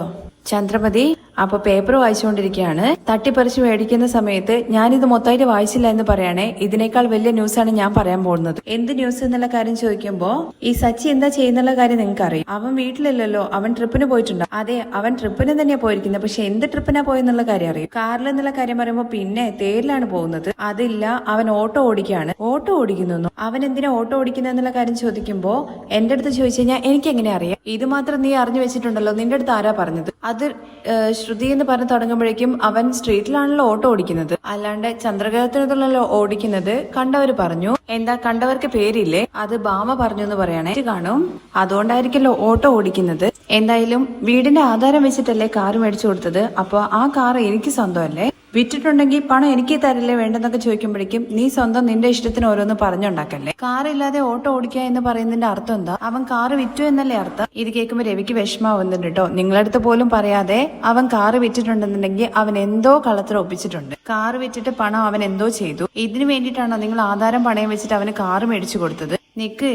ചന്ദ്രമതി. അപ്പൊ പേപ്പർ വായിച്ചുകൊണ്ടിരിക്കുകയാണ്. തട്ടിപ്പറിച്ച് മേടിക്കുന്ന സമയത്ത് ഞാനിത് മൊത്തമായിട്ട് വായിച്ചില്ല എന്ന് പറയണേ. ഇതിനേക്കാൾ വലിയ ന്യൂസാണ് ഞാൻ പറയാൻ പോകുന്നത്. എന്ത് ന്യൂസ് എന്നുള്ള കാര്യം ചോദിക്കുമ്പോ ഈ സച്ചി എന്താ ചെയ്യുന്നുള്ള കാര്യം നിങ്ങൾക്ക് അറിയാം. അവൻ വീട്ടിലല്ലല്ലോ, അവൻ ട്രിപ്പിന് പോയിട്ടുണ്ടോ? അതെ, അവൻ ട്രിപ്പിന് തന്നെയാ പോയിരിക്കുന്നത്. പക്ഷെ എന്ത് ട്രിപ്പിനാ പോയെന്നുള്ള കാര്യം അറിയും. കാറിൽ എന്നുള്ള കാര്യം പറയുമ്പോ പിന്നെ തേരിലാണ് പോകുന്നത്. അതില്ല, അവൻ ഓട്ടോ ഓടിക്കുകയാണ്. ഓട്ടോ ഓടിക്കുന്നു. അവൻ എന്തിനാ ഓട്ടോ ഓടിക്കുന്നത് എന്നുള്ള കാര്യം ചോദിക്കുമ്പോ എന്റെ അടുത്ത് ചോദിച്ചു കഴിഞ്ഞാൽ എനിക്ക് എങ്ങനെ അറിയാം? ഇത് മാത്രം നീ അറിഞ്ഞു വെച്ചിട്ടുണ്ടല്ലോ, നിന്റെ അടുത്ത് ആരാ പറഞ്ഞത്? അത് ശ്രുതി എന്ന് പറഞ്ഞു തുടങ്ങുമ്പോഴേക്കും അവൻ സ്ട്രീറ്റിലാണല്ലോ ഓട്ടോ ഓടിക്കുന്നത്, അല്ലാണ്ട് ചന്ദ്രഗ്രഹത്തിനല്ലോ ഓടിക്കുന്നത്. കണ്ടവര് പറഞ്ഞു. എന്താ കണ്ടവർക്ക് പേരില്ലേ? അത് ബാമ പറഞ്ഞു എന്ന് പറയണേ. കാണും, അതുകൊണ്ടായിരിക്കല്ലോ ഓട്ടോ ഓടിക്കുന്നത്. എന്തായാലും വീടിന്റെ ആധാരം വെച്ചിട്ടല്ലേ കാറ് മേടിച്ചു കൊടുത്തത്. അപ്പൊ ആ കാറ് എനിക്ക് സ്വന്തമല്ലേ? വിറ്റിട്ടുണ്ടെങ്കിൽ പണം എനിക്ക് തരില്ലേ വേണ്ടെന്നൊക്കെ ചോദിക്കുമ്പോഴേക്കും നീ സ്വന്തം നിന്റെ ഇഷ്ടത്തിന് ഓരോന്ന് പറഞ്ഞുണ്ടാക്കല്ലേ. കാറില്ലാതെ ഓട്ടോ ഓടിക്കുക എന്ന് പറയുന്നതിന്റെ അർത്ഥം എന്താ? അവൻ കാറ് വിറ്റു എന്നല്ലേ അർത്ഥം? ഇത് കേൾക്കുമ്പോ രവിക്ക് വിഷമാവുന്നുണ്ട് കേട്ടോ. നിങ്ങളടുത്ത് പോലും പറയാതെ അവൻ കാറ് വിറ്റിട്ടുണ്ടെന്നുണ്ടെങ്കിൽ അവൻ എന്തോ കള്ളത്തരം ഒപ്പിച്ചിട്ടുണ്ട്. കാറ് വിറ്റിട്ട് പണം അവൻ എന്തോ ചെയ്തു. ഇതിനു വേണ്ടിയിട്ടാണോ നിങ്ങൾ ആധാരം പണയം വെച്ചിട്ട് അവന് കാറ് മേടിച്ചു കൊടുത്തത്? നിക്ക്,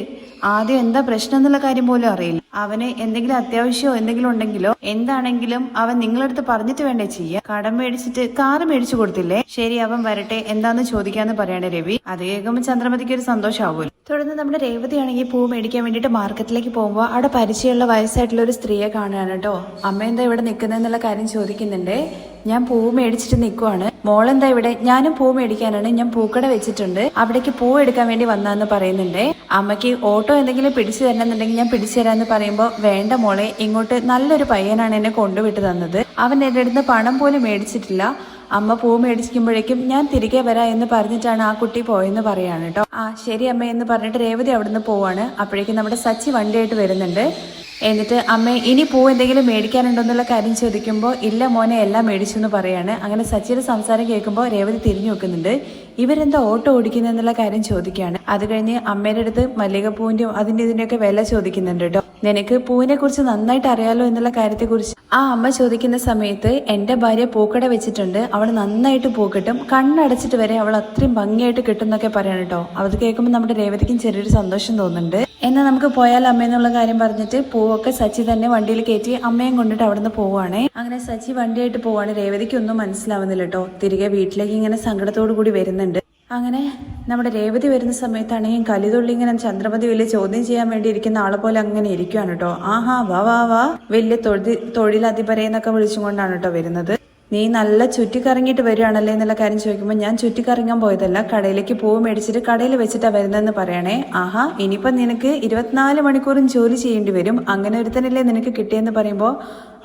ആദ്യം എന്താ പ്രശ്നം എന്നുള്ള കാര്യം പോലും അറിയില്ല. അവന് എന്തെങ്കിലും അത്യാവശ്യമോ എന്തെങ്കിലും ഉണ്ടെങ്കിലോ എന്താണെങ്കിലും അവൻ നിങ്ങളടുത്ത് പറഞ്ഞിട്ട് വേണ്ടേ ചെയ്യാൻ. കടം മേടിച്ചിട്ട് കാറ് മേടിച്ചു കൊടുത്തില്ലേ? ശരി, അവൻ വരട്ടെ, എന്താന്ന് ചോദിക്കാന്ന് പറയണേ രവി. അത് കേൾക്കുമ്പോൾ ചന്ദ്രമതിക്ക് ഒരു സന്തോഷമാവുമല്ലോ. തുടർന്ന് നമ്മുടെ രേവതി ആണെങ്കിൽ പൂ മേടിക്കാൻ വേണ്ടിട്ട് മാർക്കറ്റിലേക്ക് പോകുമ്പോൾ അവിടെ പരിചയമുള്ള വയസ്സായിട്ടുള്ള ഒരു സ്ത്രീയെ കാണുകയാണ് കേട്ടോ. അമ്മ എന്താ ഇവിടെ നിൽക്കുന്നതെന്നുള്ള കാര്യം ചോദിക്കുന്നുണ്ട്. ഞാൻ പൂ മേടിച്ചിട്ട് നിൽക്കുവാണ്. മോളെന്താ ഇവിടെ? ഞാനും പൂ മേടിക്കാനാണ്, ഞാൻ പൂക്കട വെച്ചിട്ടുണ്ട്, അവിടേക്ക് പൂ എടുക്കാൻ വേണ്ടി വന്നാന്ന് പറയുന്നുണ്ട്. അമ്മയ്ക്ക് ഓട്ടോ എന്തെങ്കിലും പിടിച്ചു തരണമെന്നുണ്ടെങ്കിൽ ഞാൻ പിടിച്ചു തരാന്ന് പറയുമ്പോൾ വേണ്ട മോളെ, ഇങ്ങോട്ട് നല്ലൊരു പയ്യനാണ് എന്നെ കൊണ്ടുവിട്ട് തന്നത്. അവൻ എൻ്റെ അടുത്ത് പണം പോലും മേടിച്ചിട്ടില്ല. അമ്മ പൂ മേടിക്കുമ്പോഴേക്കും ഞാൻ തിരികെ വരാ എന്ന് പറഞ്ഞിട്ടാണ് ആ കുട്ടി പോയെന്ന് പറയാണ് കേട്ടോ. ആ ശരി അമ്മ എന്ന് പറഞ്ഞിട്ട് രേവതി അവിടുന്ന് പോവാണ്. അപ്പോഴേക്കും നമ്മുടെ സച്ചി വണ്ടിയായിട്ട് വരുന്നുണ്ട്. എന്നിട്ട് അമ്മ ഇനി പൂ എന്തെങ്കിലും മേടിക്കാനുണ്ടോ എന്നുള്ള കാര്യം ചോദിക്കുമ്പോൾ ഇല്ല മോനെ, എല്ലാം മേടിച്ചു എന്ന് പറയാണ്. അങ്ങനെ സച്ചിയുടെ സംസാരം കേൾക്കുമ്പോൾ രേവതി തിരിഞ്ഞു നോക്കുന്നുണ്ട്. ഇവരെന്താ ഓട്ടോ ഓടിക്കുന്നതെന്നുള്ള കാര്യം ചോദിക്കുകയാണ്. അത് കഴിഞ്ഞ് അമ്മയുടെ അടുത്ത് മല്ലികപ്പൂവിന്റെയും അതിന്റെ ഇതിന്റെയൊക്കെ വില ചോദിക്കുന്നുണ്ട് കേട്ടോ. നിനക്ക് പൂവിനെ കുറിച്ച് നന്നായിട്ട് അറിയാലോ എന്നുള്ള കാര്യത്തെ കുറിച്ച് ആ അമ്മ ചോദിക്കുന്ന സമയത്ത് എന്റെ ഭാര്യ പൂക്കട വെച്ചിട്ടുണ്ട്, അവൾ നന്നായിട്ട് പൂ കിട്ടും, കണ്ണടച്ചിട്ട് വരെ അവൾ അത്രയും ഭംഗിയായിട്ട് കിട്ടും എന്നൊക്കെ പറയണം കേട്ടോ. അത് കേൾക്കുമ്പോൾ നമ്മുടെ രേവതിക്കും ചെറിയൊരു സന്തോഷം തോന്നുന്നുണ്ട്. എന്നാൽ നമുക്ക് പോയാൽ അമ്മ എന്നുള്ള കാര്യം പറഞ്ഞിട്ട് പൂവൊക്കെ സച്ചി തന്നെ വണ്ടിയിൽ കയറ്റി അമ്മയും കൊണ്ടിട്ട് അവിടുന്ന് പോവാണേ. അങ്ങനെ സച്ചി വണ്ടിയായിട്ട് പോവാണ്. രേവതിക്ക് ഒന്നും മനസ്സിലാവുന്നില്ല കേട്ടോ. തിരികെ വീട്ടിലേക്ക് ഇങ്ങനെ സങ്കടത്തോടു കൂടി വരുന്നുണ്ട്. അങ്ങനെ നമ്മുടെ രേവതി വരുന്ന സമയത്താണെങ്കിൽ കലിതുള്ളി ഇങ്ങനെ ചന്ദ്രമതി വലിയ ചോദ്യം ചെയ്യാൻ വേണ്ടി ഇരിക്കുന്ന ആളെ പോലെ അങ്ങനെ ഇരിക്കുകയാണ് കേട്ടോ. ആഹാ വാ വാ വാ, വലിയ തൊഴിലധിപരെന്നൊക്കെ വിളിച്ചുകൊണ്ടാണ് കേട്ടോ വരുന്നത്. നീ നല്ല ചുറ്റിക്കറങ്ങിയിട്ട് വരികയാണല്ലേ എന്നുള്ള കാര്യം ചോദിക്കുമ്പോൾ ഞാൻ ചുറ്റിക്കറങ്ങാൻ പോയതല്ല, കടയിലേക്ക് പൂവ് മേടിച്ചിട്ട് കടയിൽ വെച്ചിട്ടാ വരുന്നതെന്ന് പറയണേ. ആഹാ, ഇനിയിപ്പോ നിനക്ക് 24 മണിക്കൂറും ജോലി ചെയ്യേണ്ടി വരും, അങ്ങനെ ഒരുത്തനല്ലേ നിനക്ക് കിട്ടിയെന്ന് പറയുമ്പോൾ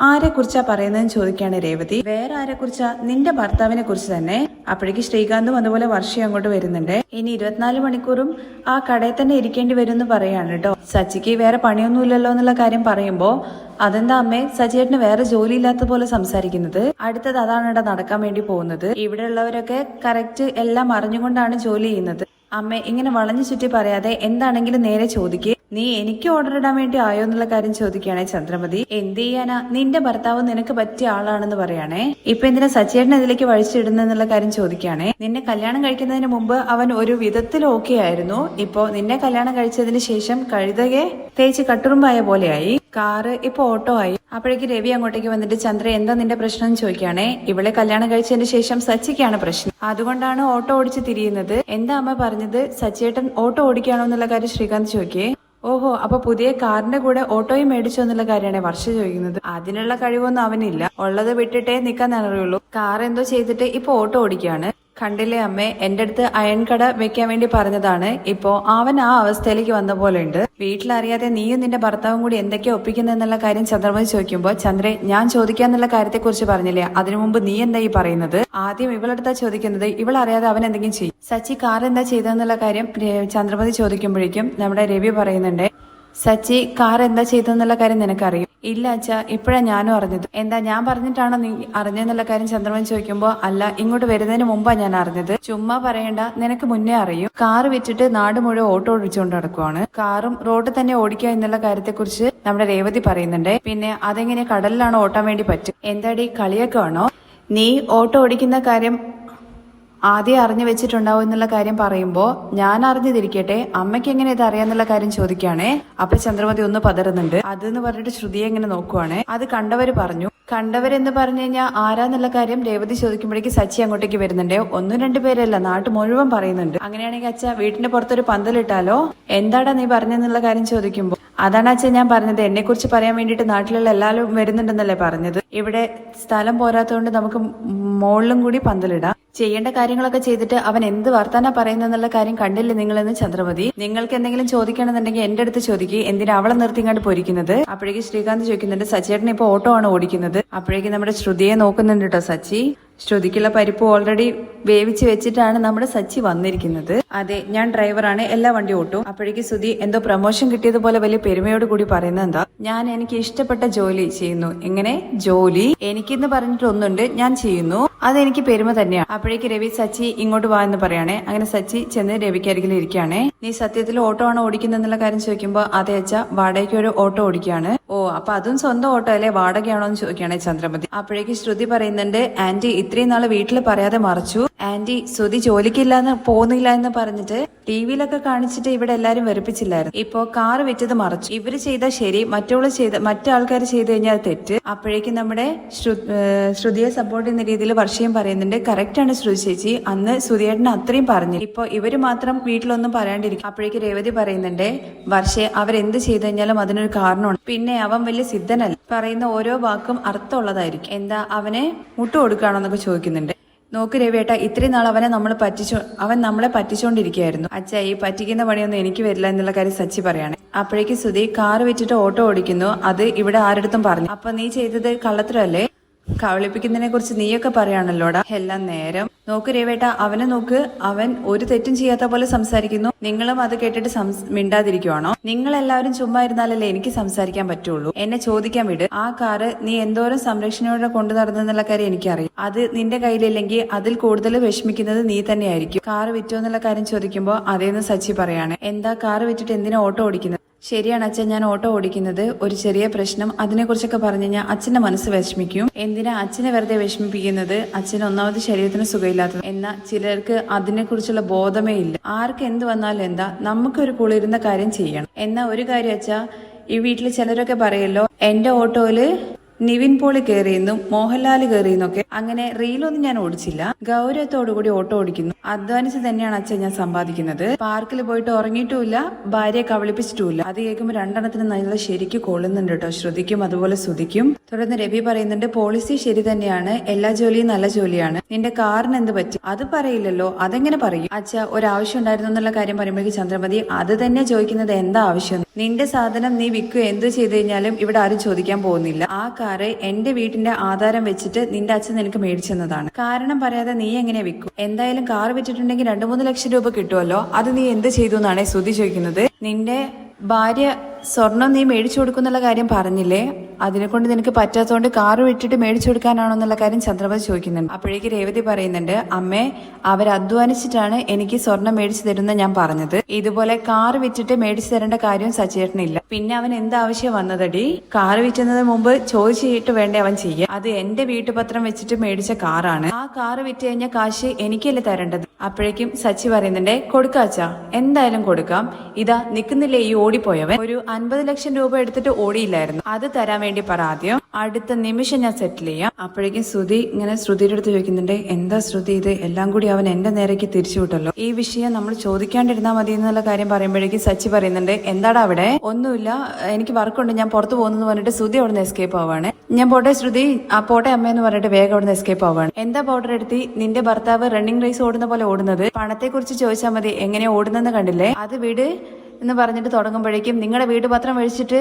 ആരെ കുറിച്ചാ പറയുന്നതെന്ന് ചോദിക്കുകയാണ് രേവതി. വേറെ ആരെ കുറിച്ചാ? നിന്റെ ഭർത്താവിനെ കുറിച്ച് തന്നെ. അപ്പോഴേക്ക് ശ്രീകാന്തും അതുപോലെ വർഷയും അങ്ങോട്ട് വരുന്നുണ്ട്. ഇനി 24 മണിക്കൂറും ആ കടയിൽ തന്നെ ഇരിക്കേണ്ടി വരും എന്ന് പറയാണ് കേട്ടോ. സച്ചിക്ക് വേറെ പണിയൊന്നുമില്ലല്ലോ എന്നുള്ള കാര്യം പറയുമ്പോ അതെന്താ അമ്മേ സച്ചിയേട്ടന് വേറെ ജോലി ഇല്ലാത്ത പോലെ സംസാരിക്കുന്നത്? അടുത്തത് അതാണ് ഇവിടെ നടക്കാൻ വേണ്ടി പോകുന്നത്. ഇവിടെ ഉള്ളവരൊക്കെ കറക്റ്റ് എല്ലാം അറിഞ്ഞുകൊണ്ടാണ് ജോലി ചെയ്യുന്നത്. അമ്മ ഇങ്ങനെ വളഞ്ഞു ചുറ്റി പറയാതെ എന്താണെങ്കിലും നേരെ ചോദിക്കേ. നീ എനിക്ക് ഓർഡർ ഇടാൻ വേണ്ടി ആയോ എന്നുള്ള കാര്യം ചോദിക്കുകയാണെ ചന്ദ്രമതി. എന്ത് ചെയ്യാനാ, നിന്റെ ഭർത്താവ് നിനക്ക് പറ്റിയ ആളാണെന്ന് പറയാണേ. ഇപ്പൊ എന്തിനാ സച്ചിയേട്ടൻ ഇതിലേക്ക് വഴിച്ചിടുന്നുള്ള കാര്യം ചോദിക്കുകയാണെ. നിന്നെ കല്യാണം കഴിക്കുന്നതിന് മുമ്പ് അവൻ ഒരു വിധത്തിൽ ഓക്കെ ആയിരുന്നു. ഇപ്പൊ നിന്നെ കല്യാണം കഴിച്ചതിന് ശേഷം കഴുതകെ തേച്ച് കട്ടുറുമ്പായ പോലെയായി. കാറ് ഇപ്പൊ ഓട്ടോ ആയി. അപ്പോഴേക്ക് രവി അങ്ങോട്ടേക്ക് വന്നിട്ട് ചന്ദ്ര എന്താ നിന്റെ പ്രശ്നം എന്ന് ചോദിക്കുകയാണേ. ഇവളെ കല്യാണം കഴിച്ചതിന് ശേഷം സച്ചിക്കാണ് പ്രശ്നം, അതുകൊണ്ടാണ് ഓട്ടോ ഓടിച്ച് തിരിയുന്നത്. എന്താ അമ്മ പറഞ്ഞത്, സച്ചിയേട്ടൻ ഓട്ടോ ഓടിക്കുകയാണോ എന്നുള്ള കാര്യം ശ്രീകാന്ത് ചോദിക്കേ. ഓഹോ, അപ്പൊ പുതിയ കാറിന്റെ കൂടെ ഓട്ടോയും മേടിച്ചോ എന്നുള്ള കാര്യമാണ് വർഷ ചോദിക്കുന്നത്. അതിനുള്ള കഴിവൊന്നും അവനില്ല, ഉള്ളത് വിട്ടിട്ടേ നിക്കാൻ അറിയുള്ളൂ. കാർ എന്തോ ചെയ്തിട്ട് ഇപ്പൊ ഓട്ടോ ഓടിക്കുകയാണ്. കണ്ടില്ലേ അമ്മേ, എന്റെ അടുത്ത് അയൺ കട വെക്കാൻ വേണ്ടി പറഞ്ഞതാണ്. ഇപ്പോ അവൻ ആ അവസ്ഥയിലേക്ക് വന്ന പോലെ ഉണ്ട്. വീട്ടിലറിയാതെ നീയും നിന്റെ ഭർത്താവും കൂടി എന്തൊക്കെയാ ഒപ്പിക്കുന്നെന്നുള്ള കാര്യം ചന്ദ്രമതി ചോദിക്കുമ്പോ, ചന്ദ്രേ ഞാൻ ചോദിക്കാന്നുള്ള കാര്യത്തെ കുറിച്ച് പറഞ്ഞില്ലേ, അതിനു മുമ്പ് നീ എന്താ ഈ പറയുന്നത്? ആദ്യം ഇവളെടുത്താ ചോദിക്കുന്നത്, ഇവളറിയാതെ അവൻ എന്തെങ്കിലും ചെയ്യും. സച്ചി കാർ എന്താ ചെയ്തെന്നുള്ള കാര്യം ചന്ദ്രമതി ചോദിക്കുമ്പോഴേക്കും നമ്മുടെ രവി പറയുന്നുണ്ട്, സച്ചി കാർ എന്താ ചെയ്തെന്നുള്ള കാര്യം നിനക്കറിയും? ഇല്ല അച്ഛാ, ഇപ്പഴാ ഞാനും അറിഞ്ഞത്. എന്താ ഞാൻ പറഞ്ഞിട്ടാണോ നീ അറിഞ്ഞെന്നുള്ള കാര്യം ചന്ദ്രമതി ചോദിക്കുമ്പോ, അല്ല, ഇങ്ങോട്ട് വരുന്നതിന് മുമ്പാ ഞാൻ അറിഞ്ഞത്. ചുമ്മാ പറയണ്ട, നിനക്ക് മുന്നേ അറിയും. കാർ വിറ്റിട്ട് നാട് മുഴുവൻ ഓട്ടോ ഓടിച്ചുകൊണ്ട് നടക്കുവാണ്. കാറും റോഡിൽ തന്നെ ഓടിക്കുക എന്നുള്ള കാര്യത്തെക്കുറിച്ച് നമ്മുടെ രേവതി പറയുന്നുണ്ട്. പിന്നെ അതെങ്ങനെ കടലിലാണോ ഓട്ടാൻ വേണ്ടി പറ്റും? എന്താടി കളിയൊക്കെ ആണോ? നീ ഓട്ടോ ഓടിക്കുന്ന കാര്യം ആദ്യം അറിഞ്ഞു വെച്ചിട്ടുണ്ടാവും എന്നുള്ള കാര്യം പറയുമ്പോ, ഞാൻ അറിഞ്ഞതിരിക്കട്ടെ, അമ്മയ്ക്ക് എങ്ങനെ ഇത് അറിയാന്നുള്ള കാര്യം ചോദിക്കുകയാണേ. അപ്പൊ ചന്ദ്രമതി ഒന്ന് പതറുന്നുണ്ട്. അതെന്ന് പറഞ്ഞിട്ട് ശ്രുതിയെ ഇങ്ങനെ നോക്കുവാണ്. അത് കണ്ടവര് പറഞ്ഞു. കണ്ടവരെന്ന് പറഞ്ഞു കഴിഞ്ഞാൽ ആരാന്നുള്ള കാര്യം രേവതി ചോദിക്കുമ്പോഴേക്ക് സച്ചി അങ്ങോട്ടേക്ക് വരുന്നുണ്ട്. ഒന്നും രണ്ടു പേരല്ല, നാട്ടു മുഴുവൻ പറയുന്നുണ്ട്. അങ്ങനെയാണെങ്കിൽ അച്ഛ വീട്ടിന്റെ പുറത്തൊരു പന്തലിട്ടാലോ? എന്താടാ നീ പറഞ്ഞെന്നുള്ള കാര്യം ചോദിക്കുമ്പോ, അതാണ് അച്ഛൻ ഞാൻ പറഞ്ഞത്, എന്നെ കുറിച്ച് പറയാൻ വേണ്ടിയിട്ട് നാട്ടിലുള്ള എല്ലാവരും വരുന്നുണ്ടെന്നല്ലേ പറഞ്ഞത്. ഇവിടെ സ്ഥലം പോരാത്തതുകൊണ്ട് നമുക്ക് മുകളിലും കൂടി പന്തലിടാം. ചെയ്യേണ്ട കാര്യങ്ങളൊക്കെ ചെയ്തിട്ട് അവൻ എന്ത് വർത്താനാ പറയുന്നെന്നുള്ള കാര്യം കണ്ടില്ലേ നിങ്ങളെന്ന് ചന്ദ്രമതി. നിങ്ങൾക്ക് എന്തെങ്കിലും ചോദിക്കണമെന്നുണ്ടെങ്കിൽ എന്റെ അടുത്ത് ചോദിക്കുക, എന്തിനാ അവളെ നിർത്തിങ്ങാണ്ട് പൊരിക്കുന്നത്? അപ്പോഴേക്ക് ശ്രീകാന്ത് ചോദിക്കുന്നുണ്ട്, സച്ചിയേട്ടൻ ഇപ്പൊ ഓട്ടോ ആണ് ഓടിക്കുന്നത്. അപ്പോഴേക്ക് നമ്മുടെ ശ്രുതിയെ നോക്കുന്നുണ്ട് കേട്ടോ സച്ചി. ശ്രുതിക്കുള്ള പരിപ്പ് ഓൾറെഡി വേവിച്ച് വെച്ചിട്ടാണ് നമ്മുടെ സച്ചി വന്നിരിക്കുന്നത്. അതെ, ഞാൻ ഡ്രൈവറാണ്, എല്ലാ വണ്ടി ഓട്ടും. അപ്പോഴേക്ക് ശ്രുതി എന്തോ പ്രമോഷൻ കിട്ടിയതുപോലെ വലിയ പെരുമയോട് കൂടി പറയുന്നത് എന്താ, ഞാൻ എനിക്ക് ഇഷ്ടപ്പെട്ട ജോലി ചെയ്യുന്നു. എങ്ങനെ ജോലി? എനിക്കെന്ന് പറഞ്ഞിട്ട് ഒന്നുണ്ട്, ഞാൻ ചെയ്യുന്നു, അതെനിക്ക് പെരുമ തന്നെയാണ്. അപ്പോഴേക്ക് രവി, സച്ചി ഇങ്ങോട്ട് വാ എന്ന് പറയാണേ. അങ്ങനെ സച്ചി ചെന്ന് രവിക്ക് അരികിൽ ഇരിക്കുകയാണേ. നീ സത്യത്തിൽ ഓട്ടോ ആണോ ഓടിക്കുന്നെന്നുള്ള കാര്യം ചോദിക്കുമ്പോ, അതെ അച്ഛാ, വാടകയ്ക്ക് ഒരു ഓട്ടോ ഓടിക്കുകയാണ്. ഓ, അപ്പൊ അതും സ്വന്തം ഓട്ടോ അല്ലേ, വാടകയാണോ എന്ന് ചോദിക്കുകയാണെ ചന്ദ്രമതി. അപ്പോഴേക്ക് ശ്രുതി പറയുന്നുണ്ട്, ആന്റി ഇത്രയും നാള് വീട്ടിൽ പറയാതെ മറച്ചു. ആന്റി ശ്രുതി ജോലിക്കില്ലാന്ന് പോകുന്നില്ല എന്ന് പറഞ്ഞിട്ട് ടിവിയിലൊക്കെ കാണിച്ചിട്ട് ഇവിടെ എല്ലാരും വെറുപ്പിച്ചില്ലായിരുന്നു. ഇപ്പോ കാർ വിറ്റത് മറച്ചു. ഇവര് ചെയ്താൽ ശരി, മറ്റാൾക്കാർ ചെയ്ത് കഴിഞ്ഞാൽ തെറ്റ്. അപ്പോഴേക്കും നമ്മുടെ ശ്രുതിയെ സപ്പോർട്ട് ചെയ്യുന്ന രീതിയിൽ വർഷയും പറയുന്നുണ്ട്, കറക്റ്റ് ആണ് ശ്രുതി ചേച്ചി, അന്ന് ശ്രുതിയേട്ടന് അത്രയും പറഞ്ഞു. ഇപ്പൊ ഇവര് മാത്രം വീട്ടിലൊന്നും പറയാണ്ടിരിക്കും. അപ്പോഴേക്ക് രേവതി പറയുന്നുണ്ട്, വർഷയെ അവരെന്ത് ചെയ്തു കഴിഞ്ഞാലും അതിനൊരു കാരണമാണ്. പിന്നെ അവൻ വലിയ സിദ്ധനല്ല, പറയുന്ന ഓരോ വാക്കും അർത്ഥമുള്ളതായിരിക്കും. എന്താ അവനെ മുട്ടുകൊടുക്കുകയാണോന്നൊക്കെ ചോദിക്കുന്നുണ്ട്. നോക്ക് രവിയേട്ട, ഇത്രയും നാൾ അവൻ നമ്മളെ പറ്റിച്ചോണ്ടിരിക്കുകയായിരുന്നു. അച്ഛാ, ഈ പറ്റിക്കുന്ന പണിയൊന്നും എനിക്ക് വരില്ല എന്നുള്ള കാര്യം സച്ചി പറയാണ്. അപ്പോഴേക്ക് സുധി കാറ് വെച്ചിട്ട് ഓട്ടോ ഓടിക്കുന്നു, അത് ഇവിടെ ആരടുത്തും പറഞ്ഞു. അപ്പൊ നീ ചെയ്തത് കള്ളത്തരല്ലേ? കവളിപ്പിക്കുന്നതിനെ കുറിച്ച് നീയൊക്കെ പറയാണല്ലോടാ എല്ലാം നേരം. നോക്ക് രേവേട്ട, അവനെ നോക്ക്, അവൻ ഒരു തെറ്റും ചെയ്യാത്ത പോലെ സംസാരിക്കുന്നു. നിങ്ങളും അത് കേട്ടിട്ട് മിണ്ടാതിരിക്കുവാണോ? നിങ്ങളെല്ലാവരും ചുമ്മാ ഇരുന്നാലല്ലേ എനിക്ക് സംസാരിക്കാൻ പറ്റുള്ളൂ. എന്നെ ചോദിക്കാൻ വിട്. ആ കാറ് നീ എന്തോരം സംരക്ഷണയോടെ കൊണ്ടു നടന്നെന്നുള്ള കാര്യം എനിക്കറിയാം. അത് നിന്റെ കയ്യിലില്ലെങ്കിൽ അതിൽ കൂടുതൽ വിഷമിക്കുന്നത് നീ തന്നെയായിരിക്കും. കാറ് വിറ്റോ എന്നുള്ള കാര്യം ചോദിക്കുമ്പോ അതേന്ന് സച്ചി പറയാണ്. എന്താ കാറ് വിറ്റിട്ട് എന്തിനാ ഓട്ടോ ഓടിക്കുന്നത്? ശരിയാണ് അച്ഛൻ, ഞാൻ ഓട്ടോ ഓടിക്കുന്നത്. ഒരു ചെറിയ പ്രശ്നം, അതിനെ കുറിച്ചൊക്കെ പറഞ്ഞു കഴിഞ്ഞാൽ അച്ഛന്റെ മനസ്സ് വിഷമിക്കും. എന്തിനാ അച്ഛനെ വെറുതെ വിഷമിപ്പിക്കുന്നത്? അച്ഛന് ഒന്നാമത് ശരീരത്തിന് സുഖമില്ലാത്തത്. എന്നാൽ ചിലർക്ക് അതിനെ കുറിച്ചുള്ള ബോധമേ ഇല്ല. ആർക്ക് എന്ത് വന്നാലും എന്താ, നമുക്കൊരു കുളിരുന്ന കാര്യം ചെയ്യണം. എന്നാ ഒരു കാര്യം അച്ഛാ, ഈ വീട്ടിൽ ചിലരൊക്കെ പറയല്ലോ, എന്റെ ഓട്ടോയില് നിവിൻ പോളി കയറിയെന്നും മോഹൻലാൽ കയറിയെന്നൊക്കെ. അങ്ങനെ റീലൊന്നും ഞാൻ ഓടിച്ചില്ല, ഗൗരവത്തോടുകൂടി ഓട്ടോ ഓടിക്കുന്നു. അധ്വാനിച്ച് തന്നെയാണ് അച്ഛൻ ഞാൻ സമ്പാദിക്കുന്നത്. പാർക്കിൽ പോയിട്ട് ഉറങ്ങിയിട്ടുമില്ല, ഭാര്യയെ കവളിപ്പിച്ചിട്ടുമില്ല. അത് കേൾക്കുമ്പോൾ രണ്ടെണ്ണത്തിന് നല്ല ശരിക്കും കൊള്ളുന്നുണ്ട് കേട്ടോ, ശ്രുതിക്കും അതുപോലെ ശ്രുതിക്കും. തുടർന്ന് രവി പറയുന്നുണ്ട്, പോളിസി ശരി തന്നെയാണ്, എല്ലാ ജോലിയും നല്ല ജോലിയാണ്. നിന്റെ കാറിന് എന്ത് പറ്റി? അത് പറയില്ലല്ലോ, അതെങ്ങനെ പറയും? അച്ഛാ, ഒരാവശ്യം ഉണ്ടായിരുന്നു എന്നുള്ള കാര്യം പറയുമ്പോഴേക്ക് ചന്ദ്രമതി, അത് തന്നെ ചോദിക്കുന്നത് എന്താ ആവശ്യം? നിന്റെ സാധനം നീ വിൽക്കുക എന്ത് ചെയ്തു കഴിഞ്ഞാലും ഇവിടെ ആരും ചോദിക്കാൻ പോകുന്നില്ല. ആ കാറ് എന്റെ വീട്ടിന്റെ ആധാരം വെച്ചിട്ട് നിന്റെ അച്ഛൻ നിനക്ക് മേടിച്ചെന്നതാണ്. കാരണം പറയാതെ നീ എങ്ങനെ വിൽക്കും? എന്തായാലും കാർ വിറ്റിട്ടുണ്ടെങ്കിൽ 2-3 ലക്ഷം രൂപ കിട്ടുമല്ലോ, അത് നീ എന്ത് ചെയ്തു എന്നാണ് ശ്രുതി ചോദിക്കുന്നത്. നിന്റെ ഭാര്യ സ്വർണം നീ മേടിച്ചു കൊടുക്കുന്നുള്ള കാര്യം പറഞ്ഞില്ലേ, അതിനെ കൊണ്ട് നിനക്ക് പറ്റാത്തതുകൊണ്ട് കാറ് വിട്ടിട്ട് മേടിച്ചു കൊടുക്കാനാണോ എന്നുള്ള കാര്യം ചന്ദ്രമതി ചോദിക്കുന്നുണ്ട്. അപ്പോഴേക്ക് രേവതി പറയുന്നുണ്ട്, അമ്മേ, അവരധ്വാനിച്ചിട്ടാണ് എനിക്ക് സ്വർണം മേടിച്ചു തരുന്ന ഞാൻ പറഞ്ഞത്. ഇതുപോലെ കാറ് വിറ്റിട്ട് മേടിച്ചു തരേണ്ട കാര്യം സച്ചേട്ടനില്ല. പിന്നെ അവൻ എന്താവശ്യം വന്നതടി? കാറ് വിറ്റുന്നതിന് മുമ്പ് ചോദിച്ചിട്ട് വേണ്ടേ അവൻ ചെയ്യാൻ? അത് എന്റെ വീട്ടുപത്രം വെച്ചിട്ട് മേടിച്ച കാറാണ്. ആ കാറ് വിറ്റ് കഴിഞ്ഞ കാശ് എനിക്കല്ലേ തരേണ്ടത്? അപ്പോഴേക്കും സച്ചി പറയുന്നുണ്ട്, കൊടുക്കാച്ചാ, എന്തായാലും കൊടുക്കാം. ഇതാ നിക്കുന്നില്ലേ ഈ ഓടിപ്പോയവൻ, ഒരു 50 ലക്ഷം രൂപ എടുത്തിട്ട് ഓടിയില്ലായിരുന്നു, അത് തരാൻ വേണ്ടി പറ ആദ്യം, അടുത്ത നിമിഷം ഞാൻ സെറ്റിൽ ചെയ്യാം. അപ്പോഴേക്കും ശ്രുതി ഇങ്ങനെ ശ്രുതിയുടെ അടുത്ത് ചോദിക്കുന്നുണ്ട്, എന്താ ശ്രുതി ഇത് എല്ലാം കൂടി അവൻ എന്റെ നേരേക്ക് തിരിച്ചു വിട്ടല്ലോ, ഈ വിഷയം നമ്മൾ ചോദിക്കാണ്ടിരുന്നാൽ മതി എന്നുള്ള കാര്യം പറയുമ്പോഴേക്കും സച്ചി പറയുന്നുണ്ട്, എന്താടാ അവിടെ? ഒന്നുമില്ല, എനിക്ക് വർക്കുണ്ട്, ഞാൻ പുറത്തു പോകുന്നു പറഞ്ഞിട്ട് ശ്രുതി അവിടെ നിന്ന് എസ്കേപ്പ് ആവാണ്. ഞാൻ പോട്ടെ ശ്രുതി, ആ പോട്ടെ അമ്മയെന്ന് പറഞ്ഞിട്ട് വേഗം അവിടെ നിന്ന് എസ്കേപ്പ് ആവാണ്. എന്താ പൗഡർ എടുത്തി, നിന്റെ ഭർത്താവ് റണ്ണിംഗ് റേസ് ഓടുന്ന പോലെ ഓടുന്നത്, പണത്തെ കുറിച്ച് ചോദിച്ചാൽ മതി, എങ്ങനെ ഓടുന്നെന്ന് കണ്ടില്ലേ, അത് വീട് എന്ന് പറഞ്ഞിട്ട് തുടങ്ങുമ്പോഴേക്കും നിങ്ങളുടെ വീട് പത്രം മേടിച്ചിട്ട്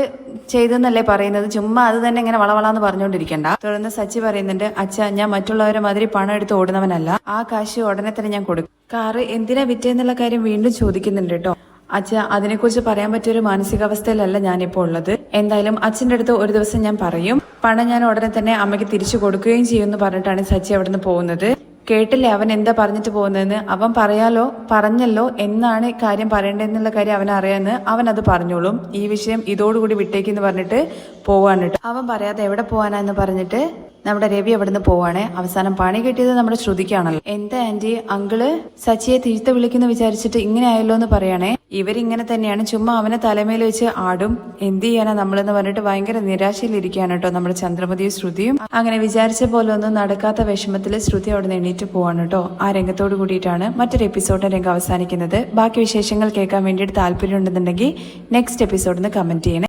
ചെയ്തെന്നല്ലേ പറയുന്നത്, ചുമ്മാ അത് തന്നെ ഇങ്ങനെ വളവളാന്ന് പറഞ്ഞുകൊണ്ടിരിക്കണ്ട. തുടർന്ന് സച്ചി പറയുന്നുണ്ട്, അച്ഛാ ഞാൻ മറ്റുള്ളവരെ മാതിരി പണം എടുത്ത് ഓടുന്നവനല്ല, ആ കാശ് ഉടനെ തന്നെ ഞാൻ കൊടുക്കും. കാറ് എന്തിനാ വിറ്റേന്നുള്ള കാര്യം വീണ്ടും ചോദിക്കുന്നുണ്ട് കേട്ടോ. അച്ഛാ അതിനെക്കുറിച്ച് പറയാൻ പറ്റിയൊരു മാനസികാവസ്ഥയിലല്ല ഞാനിപ്പോൾ ഉള്ളത്, എന്തായാലും അച്ഛൻ്റെ അടുത്ത് ഒരു ദിവസം ഞാൻ പറയും, പണം ഞാൻ ഉടനെ തന്നെ അമ്മയ്ക്ക് തിരിച്ചു കൊടുക്കുകയും ചെയ്യുമെന്ന് പറഞ്ഞിട്ടാണ് സച്ചി അവിടെ നിന്ന് പോകുന്നത്. കേട്ടില്ലേ അവൻ എന്താ പറഞ്ഞിട്ട് പോകുന്നതെന്ന്, അവൻ പറഞ്ഞല്ലോ എന്നാണ് കാര്യം പറയേണ്ടതെന്നുള്ള കാര്യം അവൻ അറിയാമെന്ന് അവൻ അത് പറഞ്ഞോളും, ഈ വിഷയം ഇതോടുകൂടി വിട്ടേക്കെന്ന് പറഞ്ഞിട്ട് പോവാണ്. അവൻ പറയാതെ എവിടെ പോവാനാന്ന് പറഞ്ഞിട്ട് നമ്മുടെ രവി അവിടുന്ന് പോവാണ്. അവസാനം പണി കിട്ടിയത് നമ്മുടെ ശ്രുതിക്കാണല്ലോ. എന്താ ആന്റി, അങ്കിള് സച്ചിയെ തിരുത്ത വിളിക്കുന്നു വിചാരിച്ചിട്ട് ഇങ്ങനെ ആയല്ലോ എന്ന് പറയണേ. ഇവരിങ്ങനെ തന്നെയാണ്, ചുമ്മാ അവനെ തലമേൽ വെച്ച് ആടും, എന്ത് ചെയ്യാനാ നമ്മളെന്ന് പറഞ്ഞിട്ട് ഭയങ്കര നിരാശയിലിരിക്കുകയാണ് കേട്ടോ നമ്മുടെ ചന്ദ്രമതിയും ശ്രുതിയും. അങ്ങനെ വിചാരിച്ച പോലെ ഒന്നും നടക്കാത്ത വിഷമത്തിൽ ശ്രുതി അവിടെ നിന്ന് എണീറ്റ് പോവാണ് കേട്ടോ. ആ രംഗത്തോട് കൂടിയിട്ടാണ് മറ്റൊരു എപ്പിസോഡിന്റെ രംഗം അവസാനിക്കുന്നത്. ബാക്കി വിശേഷങ്ങൾ കേൾക്കാൻ വേണ്ടിയിട്ട് താല്പര്യം ഉണ്ടെന്നുണ്ടെങ്കിൽ നെക്സ്റ്റ് എപ്പിസോഡിന് കമന്റ് ചെയ്യണേ.